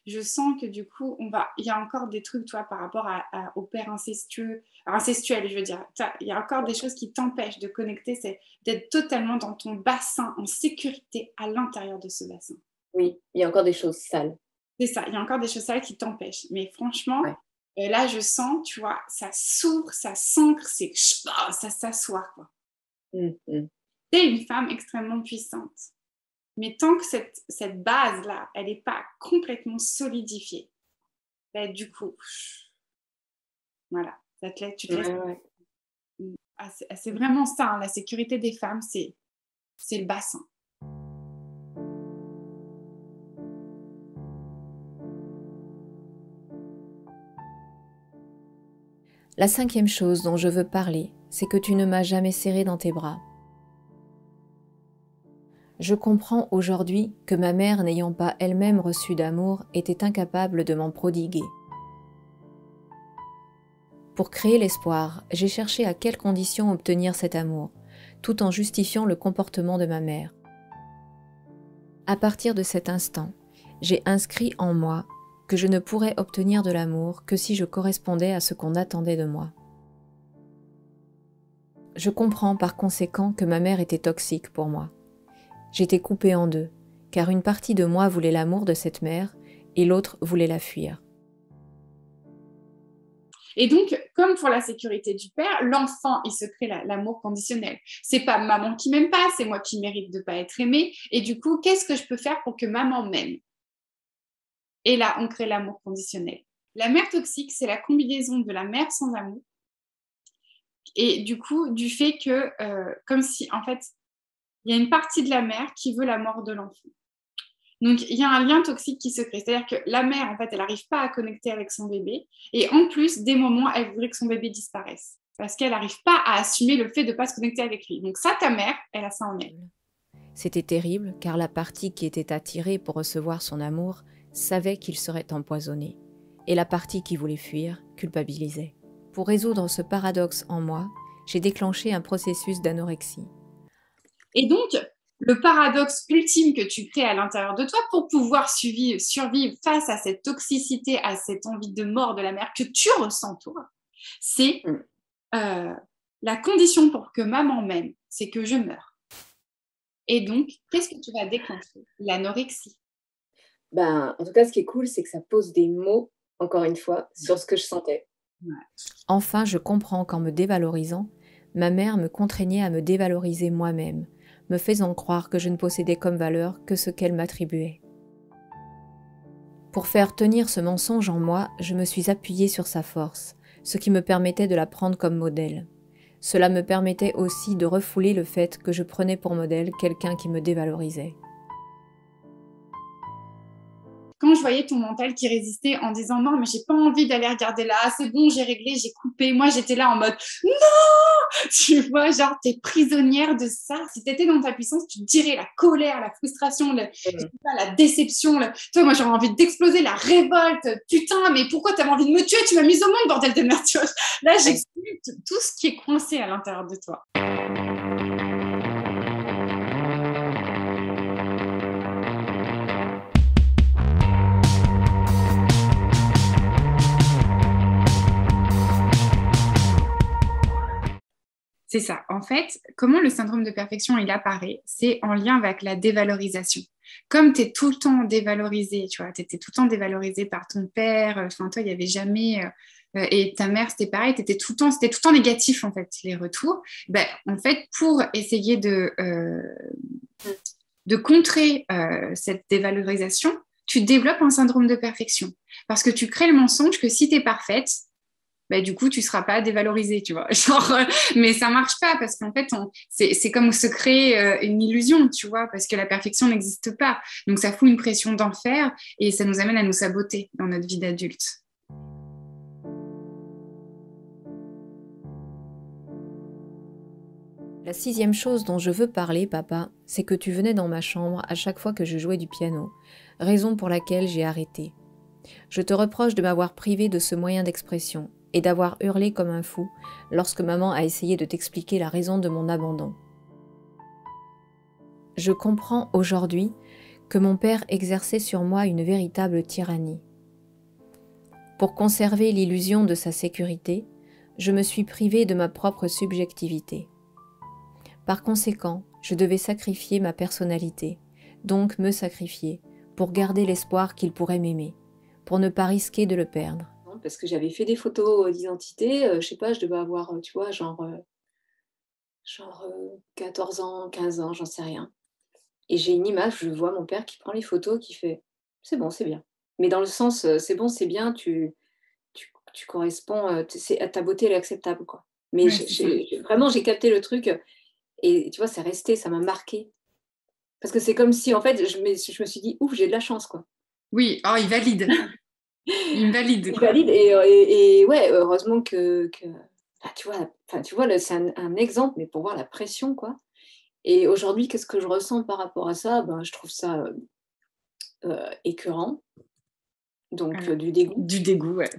S4: Je sens que du coup, il y a encore des trucs, toi, par rapport au père incestuel, je veux dire. Il y a encore des choses qui t'empêchent de connecter, c'est d'être totalement dans ton bassin, en sécurité à l'intérieur de ce bassin.
S5: Oui, il y a encore des choses sales.
S4: C'est ça, il y a encore des choses sales qui t'empêchent. Mais franchement, là, je sens, tu vois, ça s'ouvre, ça s'ancre, ça s'assoit, quoi. T'es une femme extrêmement puissante. Mais tant que cette base-là, elle n'est pas complètement solidifiée, du coup, voilà, tu te laisses. C'est vraiment ça, hein, la sécurité des femmes, c'est le bassin.
S3: La 5e chose dont je veux parler, c'est que tu ne m'as jamais serré dans tes bras. Je comprends aujourd'hui que ma mère, n'ayant pas elle-même reçu d'amour, était incapable de m'en prodiguer. Pour créer l'espoir, j'ai cherché à quelles conditions obtenir cet amour, tout en justifiant le comportement de ma mère. À partir de cet instant, j'ai inscrit en moi que je ne pourrais obtenir de l'amour que si je correspondais à ce qu'on attendait de moi. Je comprends par conséquent que ma mère était toxique pour moi. J'étais coupée en deux, car une partie de moi voulait l'amour de cette mère et l'autre voulait la fuir.
S4: Et donc, comme pour la sécurité du père, l'enfant, il se crée l'amour conditionnel. C'est pas maman qui m'aime pas, c'est moi qui mérite de pas être aimée. Et du coup, qu'est-ce que je peux faire pour que maman m'aime? Et là, on crée l'amour conditionnel. La mère toxique, c'est la combinaison de la mère sans amour. Et du coup, du fait que, comme si, en fait, il y a une partie de la mère qui veut la mort de l'enfant. Donc, il y a un lien toxique qui se crée. C'est-à-dire que la mère, en fait, elle n'arrive pas à connecter avec son bébé. Et en plus, des moments, elle voudrait que son bébé disparaisse. Parce qu'elle n'arrive pas à assumer le fait de ne pas se connecter avec lui. Donc ça, ta mère, elle a ça en elle.
S3: C'était terrible, car la partie qui était attirée pour recevoir son amour savait qu'il serait empoisonné. Et la partie qui voulait fuir culpabilisait. Pour résoudre ce paradoxe en moi, j'ai déclenché un processus d'anorexie.
S4: Et donc, le paradoxe ultime que tu crées à l'intérieur de toi pour pouvoir survivre face à cette toxicité, à cette envie de mort de la mère que tu ressens toi, c'est la condition pour que maman m'aime, c'est que je meure. Et donc, qu'est-ce que tu vas déclencher? L'anorexie.
S5: En tout cas, ce qui est cool, c'est que ça pose des mots, encore une fois, sur ce que je sentais.
S3: Ouais. Enfin, je comprends qu'en me dévalorisant, ma mère me contraignait à me dévaloriser moi-même, me faisant croire que je ne possédais comme valeur que ce qu'elle m'attribuait. Pour faire tenir ce mensonge en moi, je me suis appuyée sur sa force, ce qui me permettait de la prendre comme modèle. Cela me permettait aussi de refouler le fait que je prenais pour modèle quelqu'un qui me dévalorisait.
S4: Quand je voyais ton mental qui résistait en disant non, mais j'ai pas envie d'aller regarder là, c'est bon, j'ai réglé, j'ai coupé. Moi, j'étais là en mode non, tu vois, genre, t'es prisonnière de ça. Si t'étais dans ta puissance, tu dirais la colère, la frustration, la déception. Toi, moi, j'aurais envie d'exploser, la révolte. Putain, mais pourquoi t'avais envie de me tuer? Tu m'as mise au monde, bordel de merde. Tu vois. Là, j'exprime tout ce qui est coincé à l'intérieur de toi. C'est ça. En fait, comment le syndrome de perfection, il apparaît, c'est en lien avec la dévalorisation. Comme tu es tout le temps dévalorisé, tu vois, tu étais tout le temps dévalorisé par ton père, enfin, toi, il n'y avait jamais... et ta mère, c'était pareil, c'était tout le temps négatif, en fait, les retours. Ben, en fait, pour essayer de contrer cette dévalorisation, tu développes un syndrome de perfection. Parce que tu crées le mensonge que si tu es parfaite, bah, du coup, tu ne seras pas dévalorisée, tu vois. Genre, mais ça ne marche pas parce qu'en fait, c'est comme se créer une illusion, tu vois, parce que la perfection n'existe pas. Donc, ça fout une pression d'enfer et ça nous amène à nous saboter dans notre vie d'adulte.
S3: La 6e chose dont je veux parler, papa, c'est que tu venais dans ma chambre à chaque fois que je jouais du piano, raison pour laquelle j'ai arrêté. Je te reproche de m'avoir privé de ce moyen d'expression et d'avoir hurlé comme un fou lorsque maman a essayé de t'expliquer la raison de mon abandon. Je comprends aujourd'hui que mon père exerçait sur moi une véritable tyrannie. Pour conserver l'illusion de sa sécurité, je me suis privée de ma propre subjectivité. Par conséquent, je devais sacrifier ma personnalité, donc me sacrifier, pour garder l'espoir qu'il pourrait m'aimer, pour ne pas risquer de le perdre.
S5: Parce que j'avais fait des photos d'identité, je sais pas, je devais avoir, tu vois, genre 14 ans, 15 ans, j'en sais rien. Et j'ai une image, je vois mon père qui prend les photos, qui fait « c'est bon, c'est bien ». Mais dans le sens « c'est bon, c'est bien, tu corresponds, ta beauté elle est acceptable ». Quoi. Mais
S4: Ouais,
S5: vraiment, j'ai capté le truc et tu vois, c'est resté, ça m'a marqué. Parce que c'est comme si, en fait, je me suis dit « ouf, j'ai de la chance ». Quoi.
S4: Oui, oh, il valide. Il me valide.
S5: Il valide et ouais, heureusement que tu vois, c'est un exemple, mais pour voir la pression, quoi. Et aujourd'hui, qu'est-ce que je ressens par rapport à ça? Ben, je trouve ça écœurant, donc du dégoût.
S4: Du dégoût, ouais.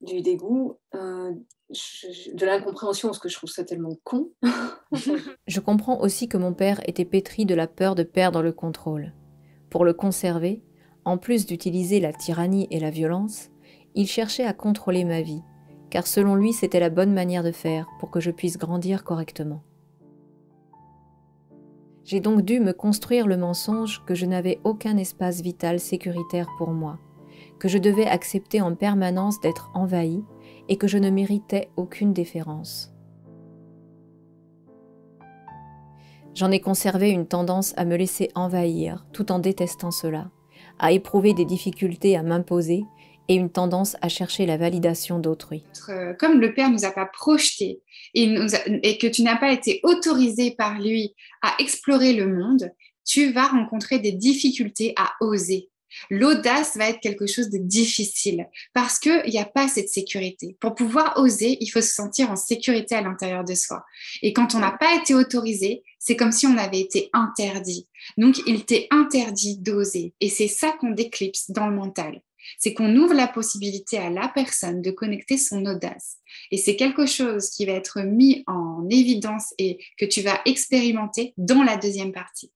S5: Du dégoût, de l'incompréhension, parce que je trouve ça tellement con.
S3: Je comprends aussi que mon père était pétri de la peur de perdre le contrôle. Pour le conserver, en plus d'utiliser la tyrannie et la violence, il cherchait à contrôler ma vie, car selon lui c'était la bonne manière de faire pour que je puisse grandir correctement. J'ai donc dû me construire le mensonge que je n'avais aucun espace vital sécuritaire pour moi, que je devais accepter en permanence d'être envahie et que je ne méritais aucune déférence. J'en ai conservé une tendance à me laisser envahir tout en détestant cela, à éprouver des difficultés à m'imposer et une tendance à chercher la validation d'autrui.
S4: Comme le Père ne nous a pas projetés et que tu n'as pas été autorisé par lui à explorer le monde, tu vas rencontrer des difficultés à oser. L'audace va être quelque chose de difficile parce qu'il n'y a pas cette sécurité. Pour pouvoir oser, il faut se sentir en sécurité à l'intérieur de soi. Et quand on n'a pas été autorisé, c'est comme si on avait été interdit. Donc, il t'est interdit d'oser. Et c'est ça qu'on déclipse dans le mental. C'est qu'on ouvre la possibilité à la personne de connecter son audace. Et c'est quelque chose qui va être mis en évidence et que tu vas expérimenter dans la deuxième partie.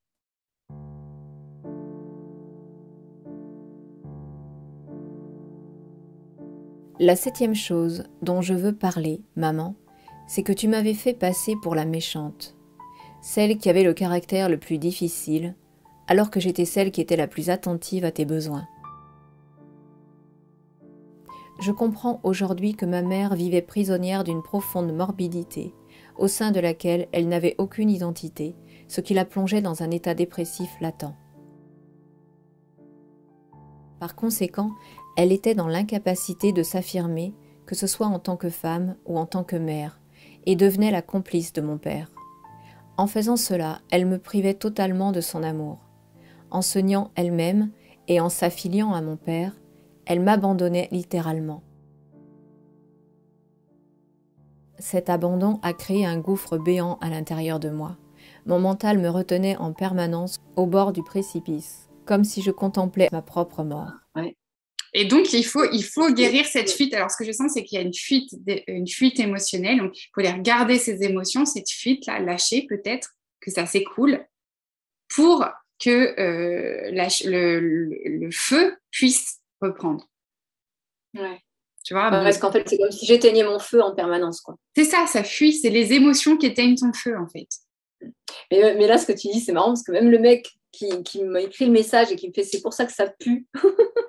S3: La 7e chose dont je veux parler, maman, c'est que tu m'avais fait passer pour la méchante, celle qui avait le caractère le plus difficile, alors que j'étais celle qui était la plus attentive à tes besoins. Je comprends aujourd'hui que ma mère vivait prisonnière d'une profonde morbidité, au sein de laquelle elle n'avait aucune identité, ce qui la plongeait dans un état dépressif latent. Par conséquent, elle était dans l'incapacité de s'affirmer, que ce soit en tant que femme ou en tant que mère, et devenait la complice de mon père. En faisant cela, elle me privait totalement de son amour. En se niant elle-même et en s'affiliant à mon père, elle m'abandonnait littéralement. Cet abandon a créé un gouffre béant à l'intérieur de moi. Mon mental me retenait en permanence au bord du précipice, comme si je contemplais ma propre mort.
S5: Ouais.
S4: Et donc, il faut guérir cette fuite. Alors, ce que je sens, c'est qu'il y a une fuite émotionnelle. Donc, il faut les regarder, ces émotions, cette fuite-là, lâcher peut-être, que ça s'écoule, pour que le feu puisse reprendre.
S5: Ouais.
S4: Tu vois,
S5: Ouais, parce qu'en fait, c'est comme si j'éteignais mon feu en permanence, quoi.
S4: c'est ça fuit, c'est les émotions qui éteignent ton feu, en fait.
S5: Mais là, ce que tu dis, c'est marrant parce que même le mec qui m'a écrit le message et qui me fait c'est pour ça que ça pue.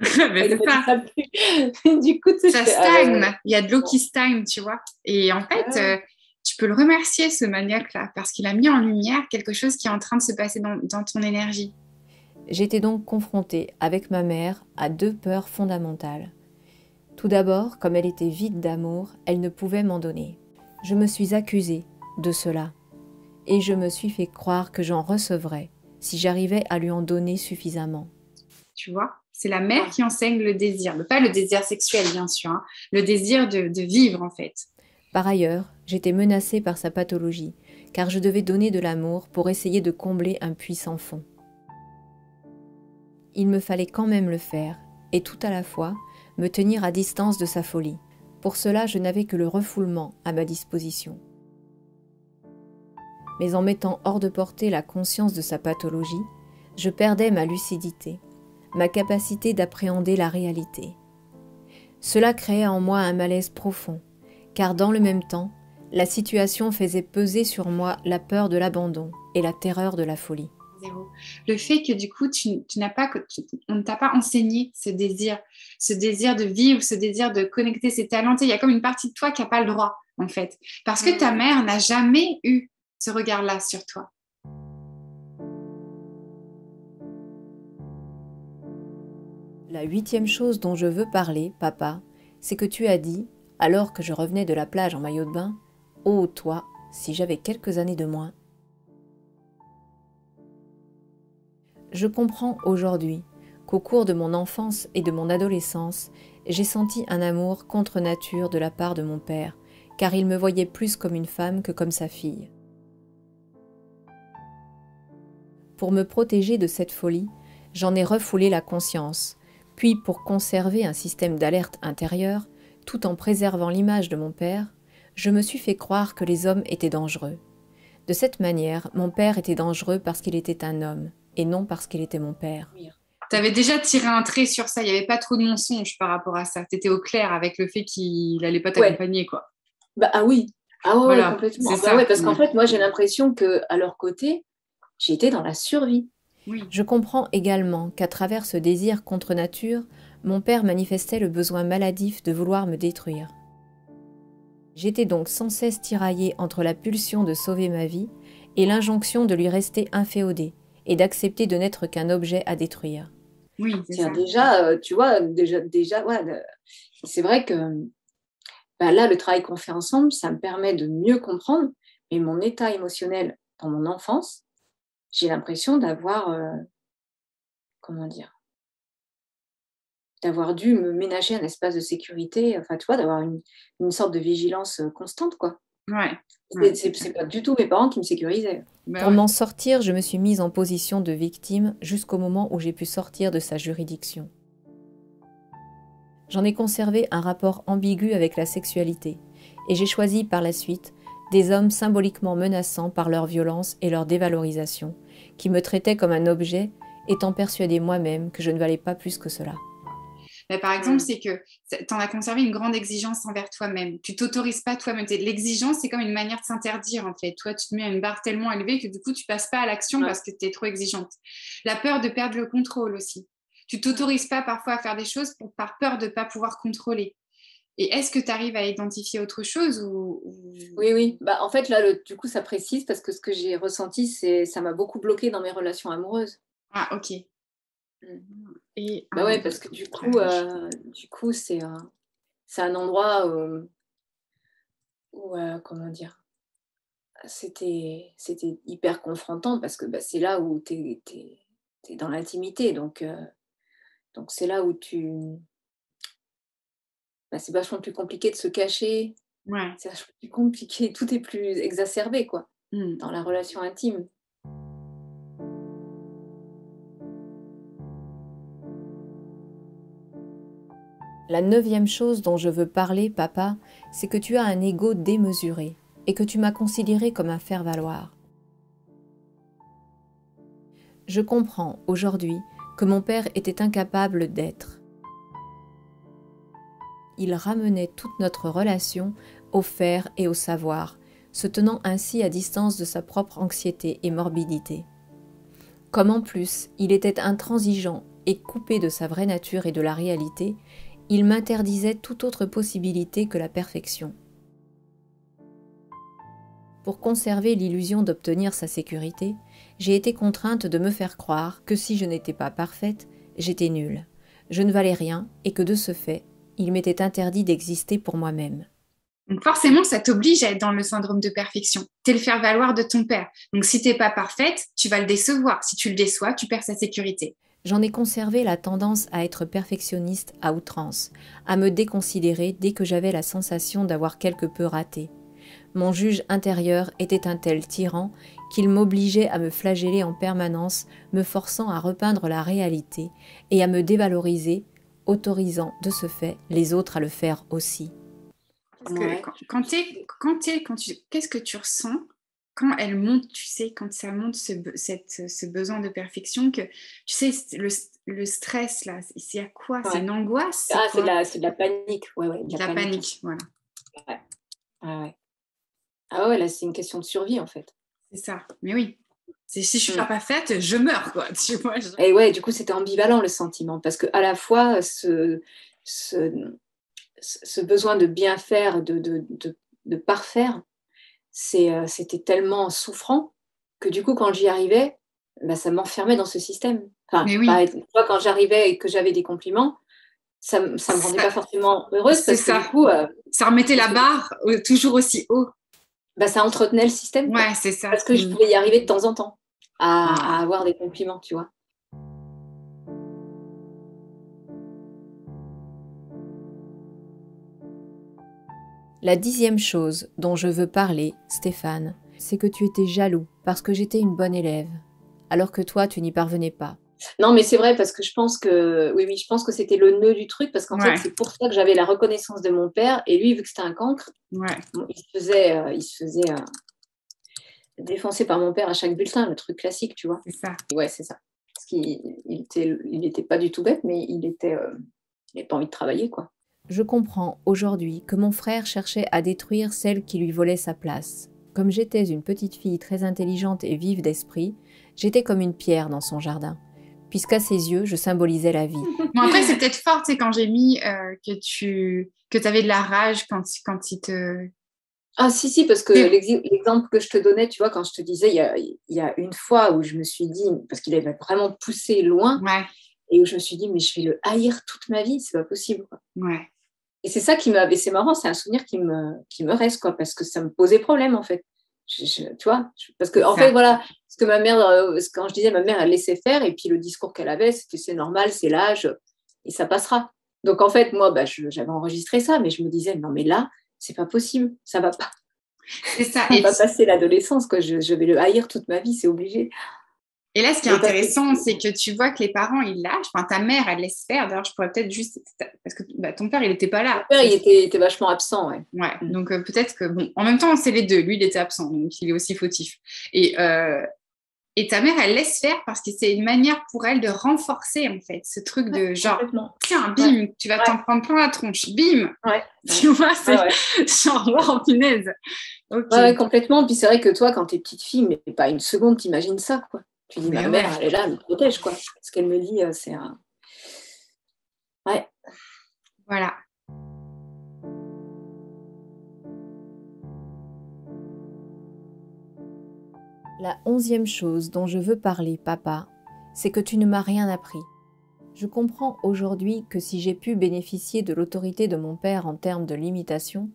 S4: Mais
S5: Il
S4: c'est
S5: m'a dit,
S4: ça.
S5: ça pue. Du coup, tu sais,
S4: Ça
S5: je fais, ah ouais,
S4: stagne,
S5: ouais.
S4: il y a de l'eau qui stagne, tu vois. Et en fait,
S5: Ouais.
S4: tu peux le remercier, ce maniaque-là, parce qu'il a mis en lumière quelque chose qui est en train de se passer dans ton énergie.
S3: J'étais donc confrontée avec ma mère à deux peurs fondamentales. Tout d'abord, comme elle était vide d'amour, elle ne pouvait m'en donner. Je me suis accusée de cela et je me suis fait croire que j'en recevrais si j'arrivais à lui en donner suffisamment.
S4: Tu vois, c'est la mère
S5: Ouais.
S4: qui enseigne le désir. Pas le désir sexuel, bien sûr, hein. Le désir de vivre, en fait.
S3: Par ailleurs, j'étais menacée par sa pathologie, car je devais donner de l'amour pour essayer de combler un puits sans fond. Il me fallait quand même le faire, et tout à la fois, me tenir à distance de sa folie. Pour cela, je n'avais que le refoulement à ma disposition. Mais en mettant hors de portée la conscience de sa pathologie, je perdais ma lucidité, ma capacité d'appréhender la réalité. Cela créait en moi un malaise profond, car dans le même temps, la situation faisait peser sur moi la peur de l'abandon et la terreur de la folie.
S4: Zéro. Le fait que du coup, on ne t'a pas enseigné ce désir de vivre, ce désir de connecter ses talents. Il y a comme une partie de toi qui n'a pas le droit, en fait. Parce que ta mère n'a jamais eu ce regard-là sur toi.
S3: La 8e chose dont je veux parler, papa, c'est que tu as dit, alors que je revenais de la plage en maillot de bain, « Oh, toi, si j'avais quelques années de moins !» Je comprends aujourd'hui qu'au cours de mon enfance et de mon adolescence, j'ai senti un amour contre nature de la part de mon père, car il me voyait plus comme une femme que comme sa fille. Pour me protéger de cette folie, j'en ai refoulé la conscience, puis pour conserver un système d'alerte intérieure, tout en préservant l'image de mon père, je me suis fait croire que les hommes étaient dangereux. De cette manière, mon père était dangereux parce qu'il était un homme, et non parce qu'il était mon père.
S4: Tu avais déjà tiré un trait sur ça, il n'y avait pas trop de mensonges par rapport à ça. Tu étais au clair avec le fait qu'il n'allait pas t'accompagner, quoi.
S5: Bah, ah oui, ah ouais,
S4: Voilà,
S5: complètement.
S4: c'est
S5: Bah
S4: ça.
S5: ouais, parce qu'en fait, moi, j'ai l'impression qu'à leur côté, j'étais dans la survie.
S4: Oui.
S3: Je comprends également qu'à travers ce désir contre nature, mon père manifestait le besoin maladif de vouloir me détruire. J'étais donc sans cesse tiraillée entre la pulsion de sauver ma vie et l'injonction de lui rester inféodée et d'accepter de n'être qu'un objet à détruire.
S4: Oui, c'est
S5: Tiens,
S4: ça.
S5: déjà, tu vois, déjà ouais, c'est vrai que bah, là, le travail qu'on fait ensemble, ça me permet de mieux comprendre, mais mon état émotionnel dans mon enfance, j'ai l'impression d'avoir, comment dire, d'avoir dû me ménager un espace de sécurité, enfin, tu vois, d'avoir une sorte de vigilance constante, quoi.
S4: Ouais.
S5: C'est pas du tout mes parents qui me sécurisaient.
S4: Bah
S3: Pour
S4: ouais.
S3: m'en sortir, je me suis mise en position de victime jusqu'au moment où j'ai pu sortir de sa juridiction. J'en ai conservé un rapport ambigu avec la sexualité et j'ai choisi par la suite des hommes symboliquement menaçants par leur violence et leur dévalorisation, qui me traitaient comme un objet, étant persuadée moi-même que je ne valais pas plus que cela.
S4: Mais par exemple, c'est que tu en as conservé une grande exigence envers toi-même. Tu t'autorises pas toi-même. L'exigence, c'est comme une manière de s'interdire, en fait. Toi, tu te mets à une barre tellement élevée que du coup, tu passes pas à l'action parce que tu es trop exigeante. La peur de perdre le contrôle aussi. Tu t'autorises pas parfois à faire des choses par peur de pas pouvoir contrôler. Et est-ce que tu arrives à identifier autre chose ou...
S5: Oui, oui. Bah, en fait, là, du coup, ça précise parce que ce que j'ai ressenti, ça m'a beaucoup bloqué dans mes relations amoureuses.
S4: Ah, ok. Et,
S5: Bah ouais, parce que du coup, c'est un endroit où comment dire, c'était hyper confrontant parce que bah, c'est là où tu es dans l'intimité. Donc c'est là où bah, c'est vachement plus compliqué de se cacher.
S4: Ouais.
S5: C'est vachement plus compliqué. Tout est plus exacerbé, quoi,
S4: Mm.
S5: dans la relation intime.
S3: La 9e chose dont je veux parler, papa, c'est que tu as un ego démesuré et que tu m'as considéré comme un faire-valoir. Je comprends aujourd'hui que mon père était incapable d'être. il ramenait toute notre relation au faire et au savoir, se tenant ainsi à distance de sa propre anxiété et morbidité. Comme en plus, il était intransigeant et coupé de sa vraie nature et de la réalité, il m'interdisait toute autre possibilité que la perfection. Pour conserver l'illusion d'obtenir sa sécurité, j'ai été contrainte de me faire croire que si je n'étais pas parfaite, j'étais nulle, je ne valais rien et que de ce fait, il m'était interdit d'exister pour moi-même.
S4: Donc forcément, ça t'oblige à être dans le syndrome de perfection. T'es le faire-valoir de ton père. Donc si t'es pas parfaite, tu vas le décevoir. Si tu le déçois, tu perds sa sécurité.
S3: J'en ai conservé la tendance à être perfectionniste à outrance, à me déconsidérer dès que j'avais la sensation d'avoir quelque peu raté. Mon juge intérieur était un tel tyran qu'il m'obligeait à me flageller en permanence, me forçant à repeindre la réalité et à me dévaloriser, autorisant de ce fait les autres à le faire aussi.
S4: Qu'est-ce que tu ressens quand elle monte, tu sais, quand ça monte ce besoin de perfection, que tu sais, le stress là, c'est à quoi? C'est une angoisse?
S5: C'est de la panique. Ouais,
S4: de la panique, voilà.
S5: Ouais. Ouais. Ah ouais, là, c'est une question de survie, en fait.
S4: C'est ça, mais oui. Si je suis pas parfaite, je meurs, quoi. Tu vois,
S5: Et ouais, du coup, c'était ambivalent, le sentiment, parce que à la fois, ce besoin de bien faire, de parfaire, c'était tellement souffrant que du coup, quand j'y arrivais, bah, ça m'enfermait dans ce système. Enfin,
S4: mais oui.
S5: Toi, quand j'arrivais et que j'avais des compliments, ça me rendait pas forcément heureuse, parce que du coup...
S4: ça remettait la barre toujours aussi haut.
S5: Bah, ça entretenait le système.
S4: Ouais, c'est ça.
S5: Parce que je pouvais y arriver de temps en temps, à avoir des compliments, tu vois.
S3: La 10e chose dont je veux parler, Stéphane, c'est que tu étais jaloux parce que j'étais une bonne élève, alors que toi, tu n'y parvenais pas.
S5: Non, mais c'est vrai, parce que je pense que, oui, je pense que c'était le nœud du truc, parce qu'en fait, c'est pour ça que j'avais la reconnaissance de mon père, et lui, vu que c'était un cancre, bon, il se faisait défoncer par mon père à chaque bulletin, le truc classique, tu vois.
S4: C'est ça.
S5: Ouais, c'est ça. Parce qu'il était pas du tout bête, mais il n'avait pas envie de travailler, quoi.
S3: Je comprends aujourd'hui que mon frère cherchait à détruire celle qui lui volait sa place. Comme j'étais une petite fille très intelligente et vive d'esprit, j'étais comme une pierre dans son jardin, puisqu'à ses yeux, je symbolisais la vie.
S4: Bon, après, c'est peut-être fort, tu sais, quand j'ai mis que tu avais de la rage quand il te...
S5: Ah si, parce que l'exemple que je te donnais, tu vois, quand je te disais, il y a une fois où je me suis dit, parce qu'il avait vraiment poussé loin, et où je me suis dit, mais je vais le haïr toute ma vie, c'est pas possible, quoi.
S4: Ouais.
S5: Et c'est ça qui m'avait, c'est marrant, c'est un souvenir qui me reste, quoi, parce que ça me posait problème, en fait. Tu vois, parce que, en fait, voilà, ce que ma mère, quand je disais, ma mère, elle laissait faire, et puis le discours qu'elle avait, c'était c'est normal, c'est l'âge, et ça passera. Donc, en fait, moi, j'avais enregistré ça, mais je me disais, non, mais là, c'est pas possible, ça va pas.
S4: C'est ça.
S5: Ça va passer l'adolescence, quoi. Je vais le haïr toute ma vie, c'est obligé.
S4: Et là, ce qui est intéressant, c'est que tu vois que les parents, ils lâchent. Enfin, ta mère, elle laisse faire. D'ailleurs, je pourrais peut-être juste... Parce que ton père, il n'était pas là.
S5: Mon père, il était vachement absent, ouais.
S4: Ouais, donc peut-être que... Bon, en même temps, c'est les deux. Lui, il était absent, donc il est aussi fautif. Et ta mère, elle laisse faire parce que c'est une manière pour elle de renforcer, en fait, ce truc de genre, tiens, bim, tu vas t'en prendre plein la tronche, bim. Tu vois, c'est genre, wow, punaise. Okay.
S5: Ouais, complètement. Puis c'est vrai que toi, quand t'es petite fille, mais pas une seconde, t'imagines ça, quoi. Tu dis, ma mère, elle est là, elle me protège, quoi. Ce qu'elle me dit, c'est un... Ouais.
S4: Voilà.
S3: La 11e chose dont je veux parler, papa, c'est que tu ne m'as rien appris. Je comprends aujourd'hui que si j'ai pu bénéficier de l'autorité de mon père en termes de limitation,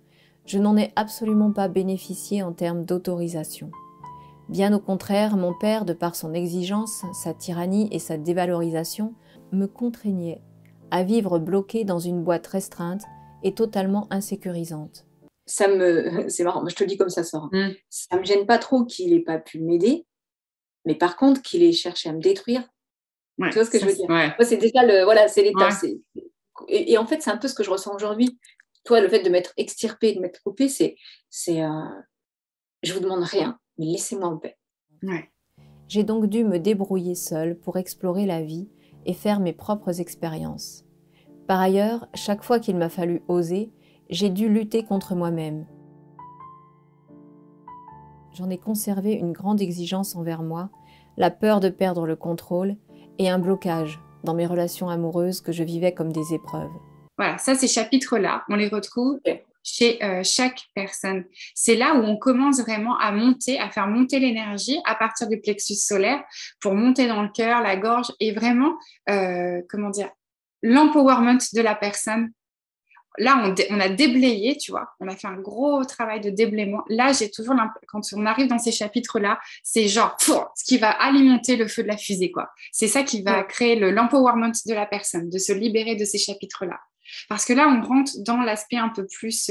S3: je n'en ai absolument pas bénéficié en termes d'autorisation. Bien au contraire, mon père, de par son exigence, sa tyrannie et sa dévalorisation, me contraignait à vivre bloqué dans une boîte restreinte et totalement insécurisante.
S5: C'est marrant, je te le dis comme ça sort. Ça me gêne pas trop qu'il n'ait pas pu m'aider, mais par contre qu'il ait cherché à me détruire. Tu vois ce que je veux dire? Moi, c'est déjà c'est l'état. Et en fait, c'est un peu ce que je ressens aujourd'hui. Toi, le fait de m'être extirpé, de m'être coupé, je vous demande rien, mais laissez-moi en paix.
S3: J'ai donc dû me débrouiller seule pour explorer la vie et faire mes propres expériences. Par ailleurs, chaque fois qu'il m'a fallu oser, j'ai dû lutter contre moi-même. J'en ai conservé une grande exigence envers moi, la peur de perdre le contrôle et un blocage dans mes relations amoureuses que je vivais comme des épreuves.
S4: Voilà, ça, ces chapitres-là, on les retrouve chez chaque personne. C'est là où on commence vraiment à monter, à faire monter l'énergie à partir du plexus solaire pour monter dans le cœur, la gorge et vraiment, l'empowerment de la personne. Là, on a déblayé, tu vois, on a fait un gros travail de déblaiement. Là, j'ai toujours quand on arrive dans ces chapitres-là, c'est genre ce qui va alimenter le feu de la fusée, quoi. C'est ça qui va créer l'empowerment de la personne, de se libérer de ces chapitres-là. Parce que là, on rentre dans l'aspect un peu plus,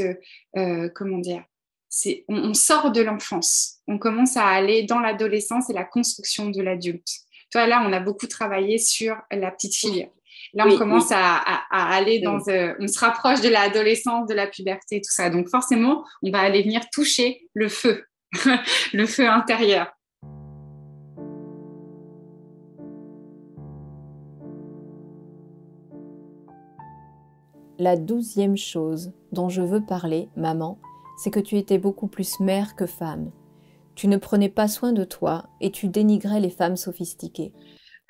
S4: on sort de l'enfance. On commence à aller dans l'adolescence et la construction de l'adulte. Toi, là, on a beaucoup travaillé sur la petite fille. Là, on commence à aller on se rapproche de l'adolescence, de la puberté, tout ça. Donc, forcément, on va aller venir toucher le feu, le feu intérieur.
S3: La 12e chose dont je veux parler, maman, c'est que tu étais beaucoup plus mère que femme. Tu ne prenais pas soin de toi et tu dénigrais les femmes sophistiquées.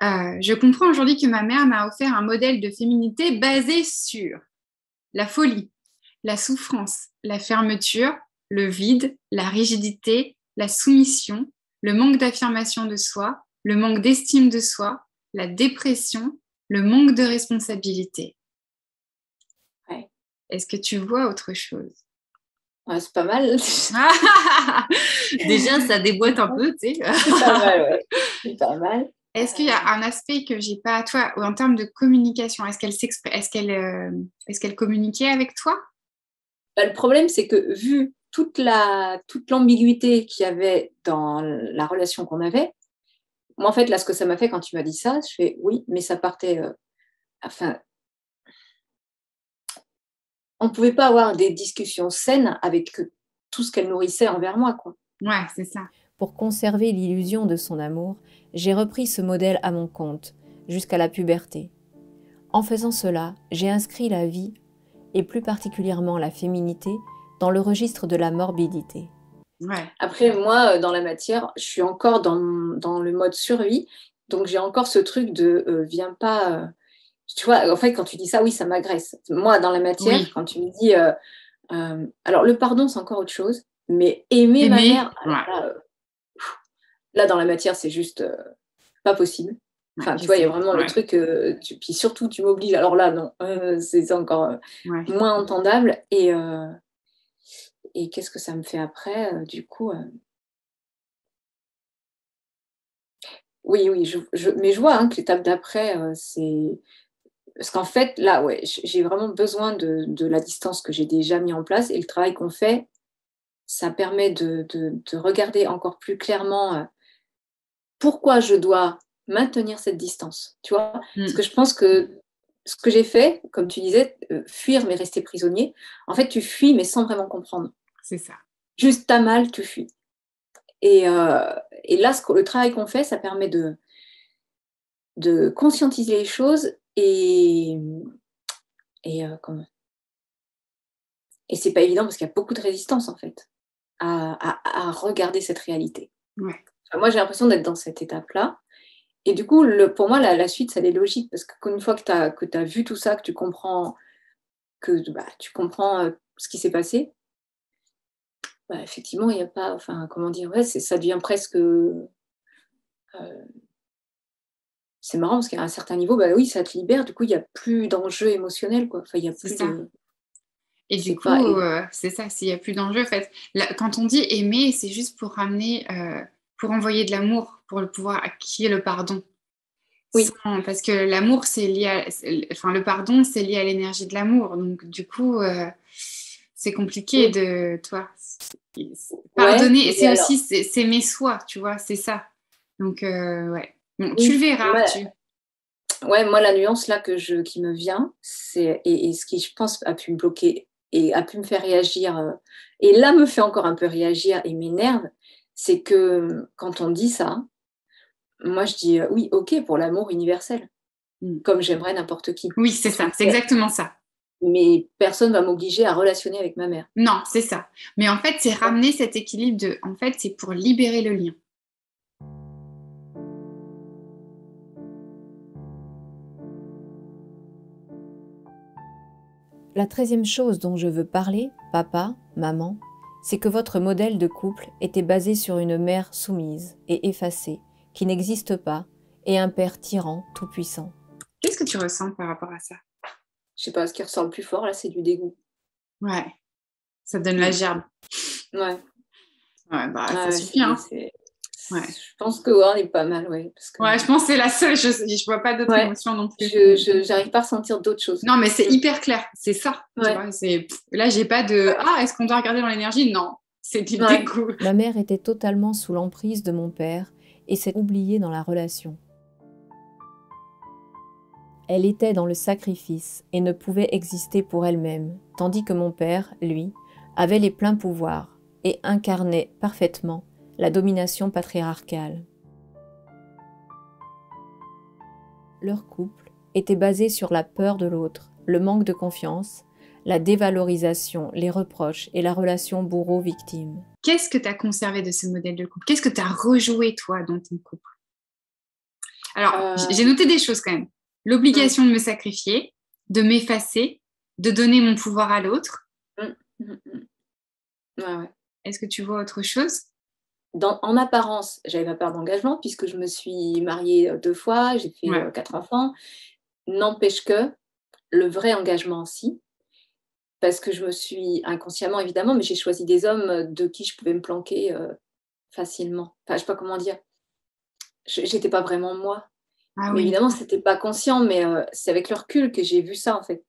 S4: Je comprends aujourd'hui que ma mère m'a offert un modèle de féminité basé sur la folie, la souffrance, la fermeture, le vide, la rigidité, la soumission, le manque d'affirmation de soi, le manque d'estime de soi, la dépression, le manque de responsabilité.
S5: Ouais.
S4: Est-ce que tu vois autre chose?
S5: Ouais, c'est pas mal.
S4: Déjà, ça déboîte un peu, tu sais.
S5: C'est pas mal, ouais. C'est pas mal.
S4: Est-ce qu'il y a un aspect que j'ai pas, toi, en termes de communication, est-ce qu'elle communiquait avec toi?
S5: Bah, le problème, c'est que vu toute l'ambiguïté qu'il y avait dans la relation qu'on avait, moi, en fait, là, ce que ça m'a fait quand tu m'as dit ça, je fais oui, mais ça partait. On ne pouvait pas avoir des discussions saines avec tout ce qu'elle nourrissait envers moi, quoi.
S4: Ouais, c'est ça.
S3: Pour conserver l'illusion de son amour, j'ai repris ce modèle à mon compte, jusqu'à la puberté. En faisant cela, j'ai inscrit la vie, et plus particulièrement la féminité, dans le registre de la morbidité.
S4: Ouais.
S5: Après, moi, dans la matière, je suis encore dans le mode survie, donc j'ai encore ce truc de viens pas... tu vois, en fait, quand tu dis ça, oui, ça m'agresse. Moi, dans la matière, quand tu me dis... alors, le pardon, c'est encore autre chose, mais aimer ma mère... Là, dans la matière, c'est juste pas possible. Enfin, tu vois, il y a vraiment le truc... puis surtout, tu m'obliges. Alors là, non, c'est encore moins entendable. Et qu'est-ce que ça me fait après, du coup Oui, mais je vois que l'étape d'après, c'est... Parce qu'en fait, là, j'ai vraiment besoin de la distance que j'ai déjà mis en place. Et le travail qu'on fait, ça permet de regarder encore plus clairement pourquoi je dois maintenir cette distance. Tu vois, parce que je pense que ce que j'ai fait, comme tu disais, fuir mais rester prisonnier, en fait, tu fuis mais sans vraiment comprendre.
S4: C'est ça.
S5: Juste t'as mal, tu fuis. Et là, le travail qu'on fait, ça permet de conscientiser les choses et c'est pas évident parce qu'il y a beaucoup de résistance en fait à regarder cette réalité.
S4: Ouais.
S5: Enfin, moi, j'ai l'impression d'être dans cette étape-là. Et du coup, pour moi, la suite, ça est logique parce qu'une fois que tu as vu tout ça, que tu comprends, ce qui s'est passé, effectivement, il n'y a pas, enfin, comment dire, ça devient presque... c'est marrant parce qu'à un certain niveau, oui, ça te libère, du coup, il n'y a plus d'enjeu émotionnel, quoi. Enfin, il y a plus de...
S4: Et du coup, c'est ça, s'il n'y a plus d'enjeu, en fait. Là, quand on dit aimer, c'est juste pour ramener, pour envoyer de l'amour, pour le pouvoir acquérir le pardon.
S5: Oui.
S4: Parce que l'amour, c'est lié le pardon, c'est lié à l'énergie de l'amour. Donc, du coup, c'est compliqué de, toi. Pardonner, c'est aussi s'aimer soi, tu vois, c'est ça. Donc, ouais. Bon, tu le verras.
S5: Ouais, moi, la nuance là qui me vient, c'est et ce qui, je pense, a pu me bloquer et a pu me faire réagir, et là me fait encore un peu réagir et m'énerve, c'est que quand on dit ça, moi je dis oui, ok, pour l'amour universel. comme j'aimerais n'importe qui.
S4: Oui, c'est ça, c'est exactement ça.
S5: Mais personne ne va m'obliger à relationner avec ma mère.
S4: Non, c'est ça. Mais en fait, c'est ramener cet équilibre de... En fait, c'est pour libérer le lien.
S3: La 13e chose dont je veux parler, papa, maman, c'est que votre modèle de couple était basé sur une mère soumise et effacée, qui n'existe pas, et un père tyran tout-puissant.
S4: Qu'est-ce que tu ressens par rapport à ça?
S5: Je sais pas, ce qui ressort le plus fort, là, c'est du dégoût.
S4: Ouais, ça donne la gerbe.
S5: Ouais.
S4: Ouais, bah ça suffit, hein.
S5: Ouais. Je pense que on est pas mal, ouais. Parce que...
S4: Ouais, je pense que c'est la seule, je vois pas d'autres émotions non plus.
S5: J'arrive pas à ressentir d'autres choses.
S4: Non, mais c'est hyper clair, c'est ça.
S5: Ouais.
S4: Tu vois, là, j'ai pas de est-ce qu'on doit regarder dans l'énergie? Non, c'est du dégoût.
S3: Ma mère était totalement sous l'emprise de mon père et s'est oubliée dans la relation. Elle était dans le sacrifice et ne pouvait exister pour elle-même, tandis que mon père, lui, avait les pleins pouvoirs et incarnait parfaitement la domination patriarcale. Leur couple était basé sur la peur de l'autre, le manque de confiance, la dévalorisation, les reproches et la relation bourreau-victime.
S4: Qu'est-ce que tu as conservé de ce modèle de couple? Qu'est-ce que tu as rejoué, toi, dans ton couple? Alors, j'ai noté des choses quand même. L'obligation de me sacrifier, de m'effacer, de donner mon pouvoir à l'autre.
S5: Ouais.
S4: Est-ce que tu vois autre chose?
S5: En apparence, j'avais ma part d'engagement puisque je me suis mariée 2 fois, j'ai fait 4 enfants. N'empêche que le vrai engagement aussi, parce que je me suis inconsciemment évidemment, mais j'ai choisi des hommes de qui je pouvais me planquer facilement. Enfin, je sais pas comment dire. J'étais pas vraiment moi. Mais évidemment, c'était pas conscient, mais c'est avec le recul que j'ai vu ça en fait.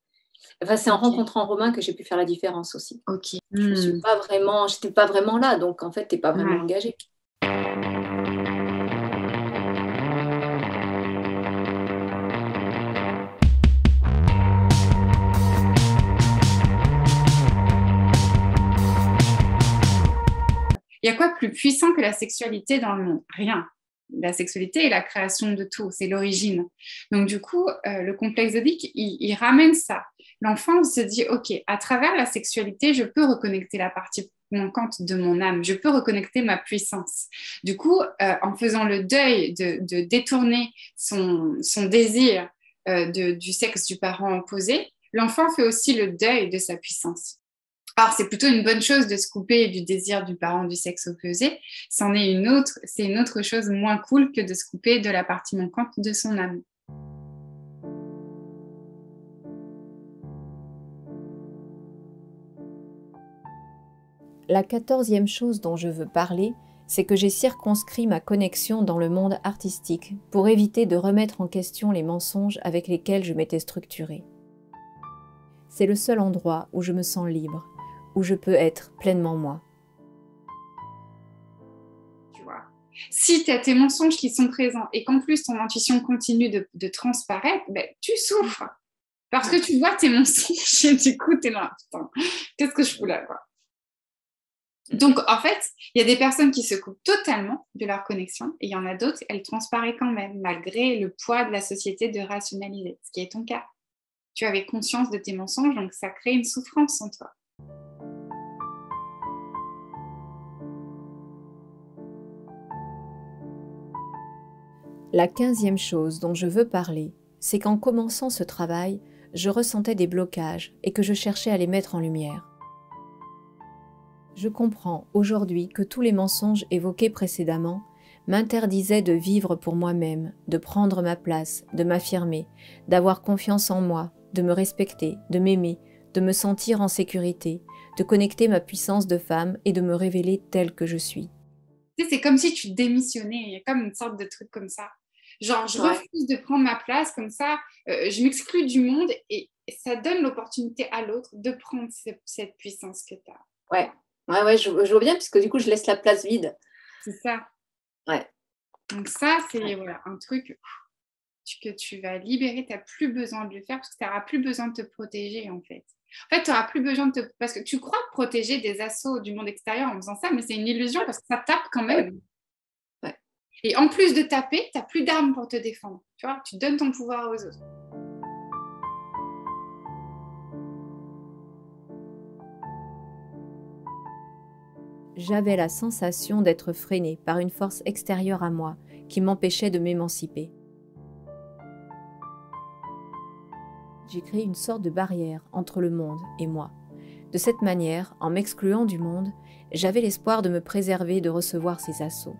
S5: Enfin, c'est en rencontrant Romain que j'ai pu faire la différence aussi.
S4: Ok.
S5: J'étais pas vraiment là, donc en fait, t'es pas vraiment engagée.
S4: Il y a quoi de plus puissant que la sexualité dans le monde? Rien. La sexualité est la création de tout, c'est l'origine. Donc du coup, le complexe d'Oedipe, il ramène ça. L'enfant se dit, ok, à travers la sexualité, je peux reconnecter la partie manquante de mon âme, je peux reconnecter ma puissance. Du coup, en faisant le deuil de détourner son désir du sexe du parent opposé, l'enfant fait aussi le deuil de sa puissance. Alors, c'est plutôt une bonne chose de se couper du désir du parent du sexe opposé. C'est une autre chose moins cool que de se couper de la partie manquante de son âme.
S3: La 14e chose dont je veux parler, c'est que j'ai circonscrit ma connexion dans le monde artistique pour éviter de remettre en question les mensonges avec lesquels je m'étais structurée. C'est le seul endroit où je me sens libre, où je peux être pleinement moi.
S4: Tu vois, si tu as tes mensonges qui sont présents et qu'en plus ton intuition continue de transparaître, ben, tu souffres. Parce que tu vois tes mensonges et du coup, tu es là, putain, qu'est-ce que je fous là, quoi. Donc, en fait, il y a des personnes qui se coupent totalement de leur connexion et il y en a d'autres, elles transparaissent quand même, malgré le poids de la société de rationaliser, ce qui est ton cas. Tu avais conscience de tes mensonges, donc ça crée une souffrance en toi.
S3: La 15e chose dont je veux parler, c'est qu'en commençant ce travail, je ressentais des blocages et que je cherchais à les mettre en lumière. Je comprends aujourd'hui que tous les mensonges évoqués précédemment m'interdisaient de vivre pour moi-même, de prendre ma place, de m'affirmer, d'avoir confiance en moi, de me respecter, de m'aimer, de me sentir en sécurité, de connecter ma puissance de femme et de me révéler telle que je suis.
S4: Tu sais, c'est comme si tu démissionnais, il y a comme une sorte de truc comme ça. Genre, je refuse de prendre ma place comme ça, je m'exclus du monde et ça donne l'opportunité à l'autre de prendre cette puissance que tu as.
S5: Ouais, je vois bien, puisque du coup, je laisse la place vide.
S4: C'est ça.
S5: Ouais.
S4: Donc ça, c'est voilà, un truc que tu vas libérer, tu n'as plus besoin de le faire parce que tu n'auras plus besoin de te protéger en fait. En fait, tu n'auras plus besoin de te... Parce que tu crois protéger des assauts du monde extérieur en faisant ça, mais c'est une illusion parce que ça tape quand même.
S5: Ouais.
S4: Et en plus de taper, tu n'as plus d'armes pour te défendre. Tu vois, tu donnes ton pouvoir aux autres.
S3: J'avais la sensation d'être freinée par une force extérieure à moi qui m'empêchait de m'émanciper. J'ai créé une sorte de barrière entre le monde et moi. De cette manière, en m'excluant du monde, j'avais l'espoir de me préserver de recevoir ses assauts.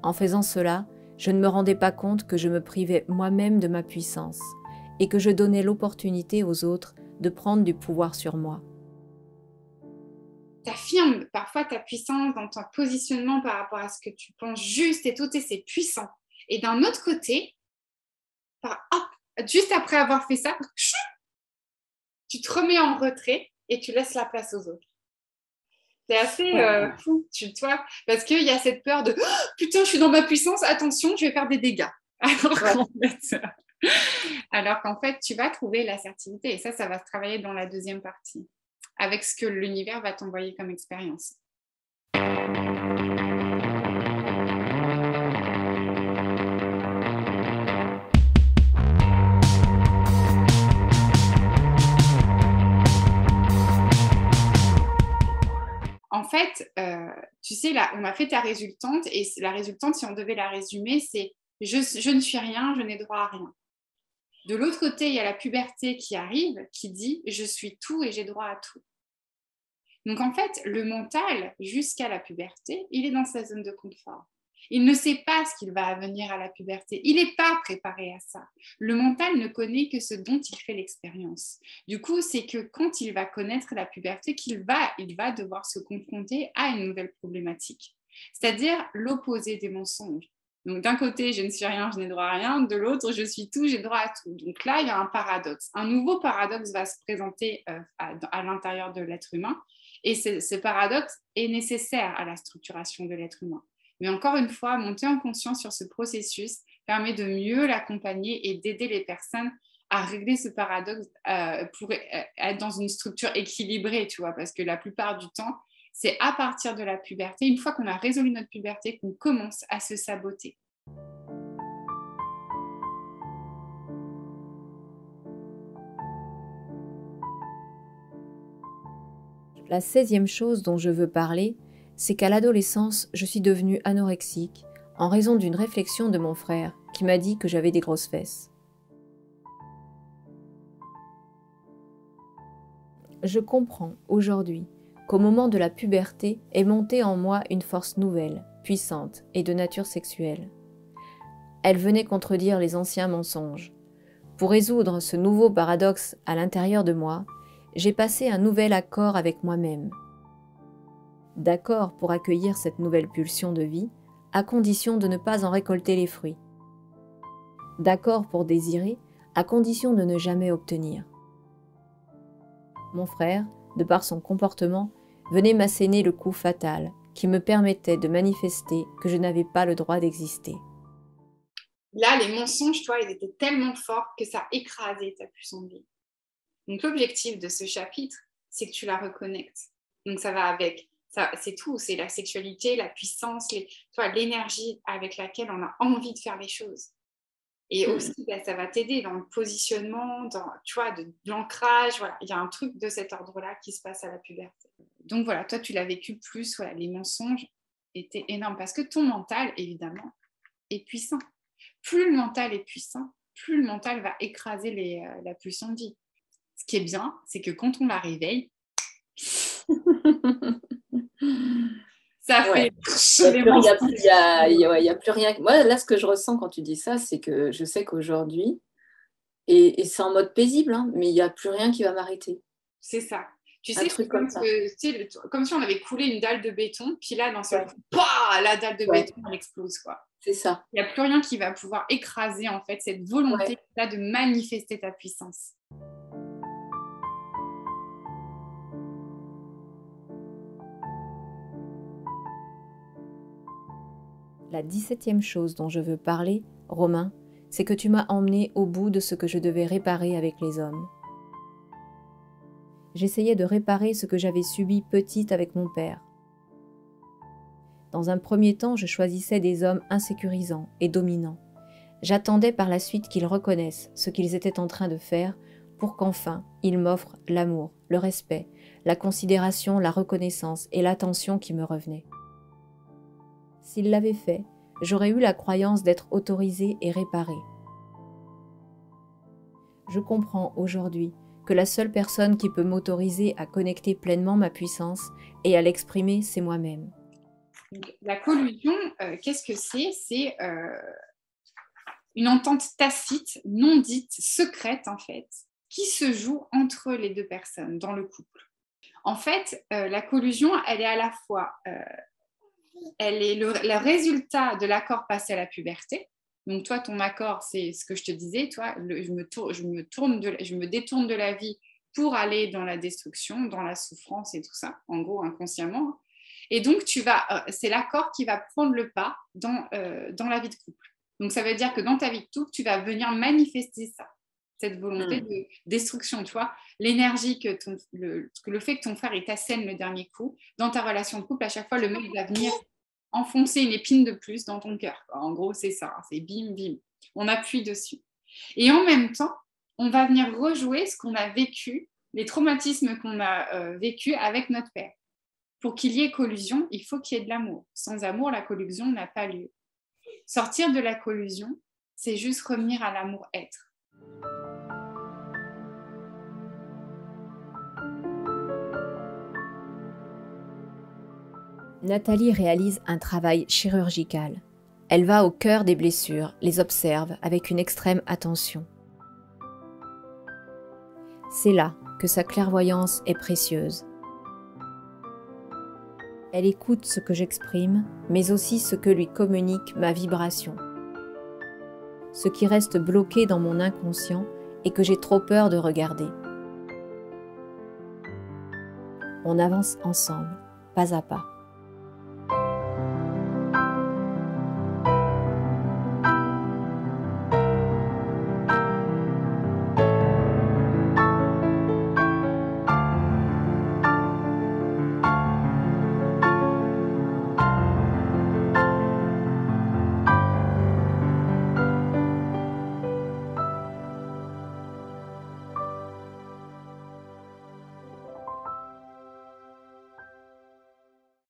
S3: En faisant cela, je ne me rendais pas compte que je me privais moi-même de ma puissance et que je donnais l'opportunité aux autres de prendre du pouvoir sur moi.
S4: Tu affirmes parfois ta puissance dans ton positionnement par rapport à ce que tu penses juste et tout, et c'est puissant. Et d'un autre côté, juste après avoir fait ça, tu te remets en retrait et tu laisses la place aux autres. C'est assez fou, tu vois, parce qu'il y a cette peur de oh, putain, je suis dans ma puissance, attention, je vais faire des dégâts. Alors qu'en fait, tu vas trouver l'assertivité et ça va se travailler dans la deuxième partie, avec ce que l'univers va t'envoyer comme expérience. En fait, tu sais, là, on a fait ta résultante et la résultante, si on devait la résumer, c'est je ne suis rien, je n'ai droit à rien. De l'autre côté, il y a la puberté qui arrive, qui dit je suis tout et j'ai droit à tout. Donc en fait, le mental, jusqu'à la puberté, il est dans sa zone de confort. Il ne sait pas ce qu'il va advenir à la puberté. Il n'est pas préparé à ça. Le mental ne connaît que ce dont il fait l'expérience. Du coup, c'est que quand il va connaître la puberté, il va devoir se confronter à une nouvelle problématique. C'est-à-dire l'opposé des mensonges. Donc d'un côté, je ne suis rien, je n'ai droit à rien. De l'autre, je suis tout, j'ai droit à tout. Donc là, il y a un paradoxe. Un nouveau paradoxe va se présenter à l'intérieur de l'être humain. Et ce paradoxe est nécessaire à la structuration de l'être humain. Mais encore une fois, monter en conscience sur ce processus permet de mieux l'accompagner et d'aider les personnes à régler ce paradoxe pour être dans une structure équilibrée, tu vois, parce que la plupart du temps, c'est à partir de la puberté, une fois qu'on a résolu notre puberté, qu'on commence à se saboter.
S3: La 16e chose dont je veux parler, c'est qu'à l'adolescence, je suis devenue anorexique en raison d'une réflexion de mon frère qui m'a dit que j'avais des grosses fesses. Je comprends aujourd'hui qu'au moment de la puberté est montée en moi une force nouvelle, puissante et de nature sexuelle. Elle venait contredire les anciens mensonges. Pour résoudre ce nouveau paradoxe à l'intérieur de moi, j'ai passé un nouvel accord avec moi-même. D'accord pour accueillir cette nouvelle pulsion de vie, à condition de ne pas en récolter les fruits. D'accord pour désirer, à condition de ne jamais obtenir. Mon frère, de par son comportement, venait m'asséner le coup fatal qui me permettait de manifester que je n'avais pas le droit d'exister.
S4: Là, les mensonges, toi, ils étaient tellement forts que ça écrasait ta puissance de vie. Donc l'objectif de ce chapitre, c'est que tu la reconnectes. Donc ça va avec, c'est tout, c'est la sexualité, la puissance, l'énergie avec laquelle on a envie de faire les choses. Et aussi, ça va t'aider dans le positionnement, de l'ancrage. Voilà. Il y a un truc de cet ordre-là qui se passe à la puberté. Donc voilà, toi, tu l'as vécu plus. Voilà, les mensonges étaient énormes parce que ton mental, évidemment, est puissant. Plus le mental est puissant, plus le mental va écraser la pulsion de vie. Ce qui est bien, c'est que quand on la réveille, ça fait...
S5: Il n'y a plus rien. Moi, là, ce que je ressens quand tu dis ça, c'est que je sais qu'aujourd'hui, et c'est en mode paisible, hein, mais il n'y a plus rien qui va m'arrêter.
S4: C'est ça. Tu sais, comme si on avait coulé une dalle de béton, puis là, d'un seul coup, la dalle de béton, elle explose, quoi.
S5: C'est ça.
S4: Il n'y a plus rien qui va pouvoir écraser, en fait, cette volonté-là de manifester ta puissance.
S3: La 17e chose dont je veux parler, Romain, c'est que tu m'as emmené au bout de ce que je devais réparer avec les hommes. J'essayais de réparer ce que j'avais subi petite avec mon père. Dans un premier temps, je choisissais des hommes insécurisants et dominants. J'attendais par la suite qu'ils reconnaissent ce qu'ils étaient en train de faire pour qu'enfin ils m'offrent l'amour, le respect, la considération, la reconnaissance et l'attention qui me revenaient. S'ils l'avaient fait, j'aurais eu la croyance d'être autorisée et réparée. Je comprends aujourd'hui que la seule personne qui peut m'autoriser à connecter pleinement ma puissance et à l'exprimer, c'est moi-même.
S4: Donc, la collusion, qu'est-ce que c'est? C'est une entente tacite, non dite, secrète en fait, qui se joue entre les deux personnes dans le couple. En fait, la collusion, elle est à la fois, elle est le résultat de l'accord passé à la puberté. Donc toi, ton accord, c'est ce que je te disais, toi, je me détourne de la vie pour aller dans la destruction, dans la souffrance et tout ça, en gros inconsciemment. Et donc c'est l'accord qui va prendre le pas dans la vie de couple. Donc ça veut dire que dans ta vie de couple, tu vas venir manifester ça, cette volonté de destruction, tu vois, l'énergie que le fait que ton frère t'assène le dernier coup, dans ta relation de couple, à chaque fois, le mec va venir enfoncer une épine de plus dans ton cœur. En gros, c'est ça, c'est bim, bim. On appuie dessus. Et en même temps, on va venir rejouer ce qu'on a vécu, les traumatismes qu'on a vécu avec notre père. Pour qu'il y ait collusion, il faut qu'il y ait de l'amour. Sans amour, la collusion n'a pas lieu. Sortir de la collusion, c'est juste revenir à l'amour-être.
S3: Nathalie réalise un travail chirurgical. Elle va au cœur des blessures, les observe avec une extrême attention. C'est là que sa clairvoyance est précieuse. Elle écoute ce que j'exprime, mais aussi ce que lui communique ma vibration. Ce qui reste bloqué dans mon inconscient et que j'ai trop peur de regarder. On avance ensemble, pas à pas.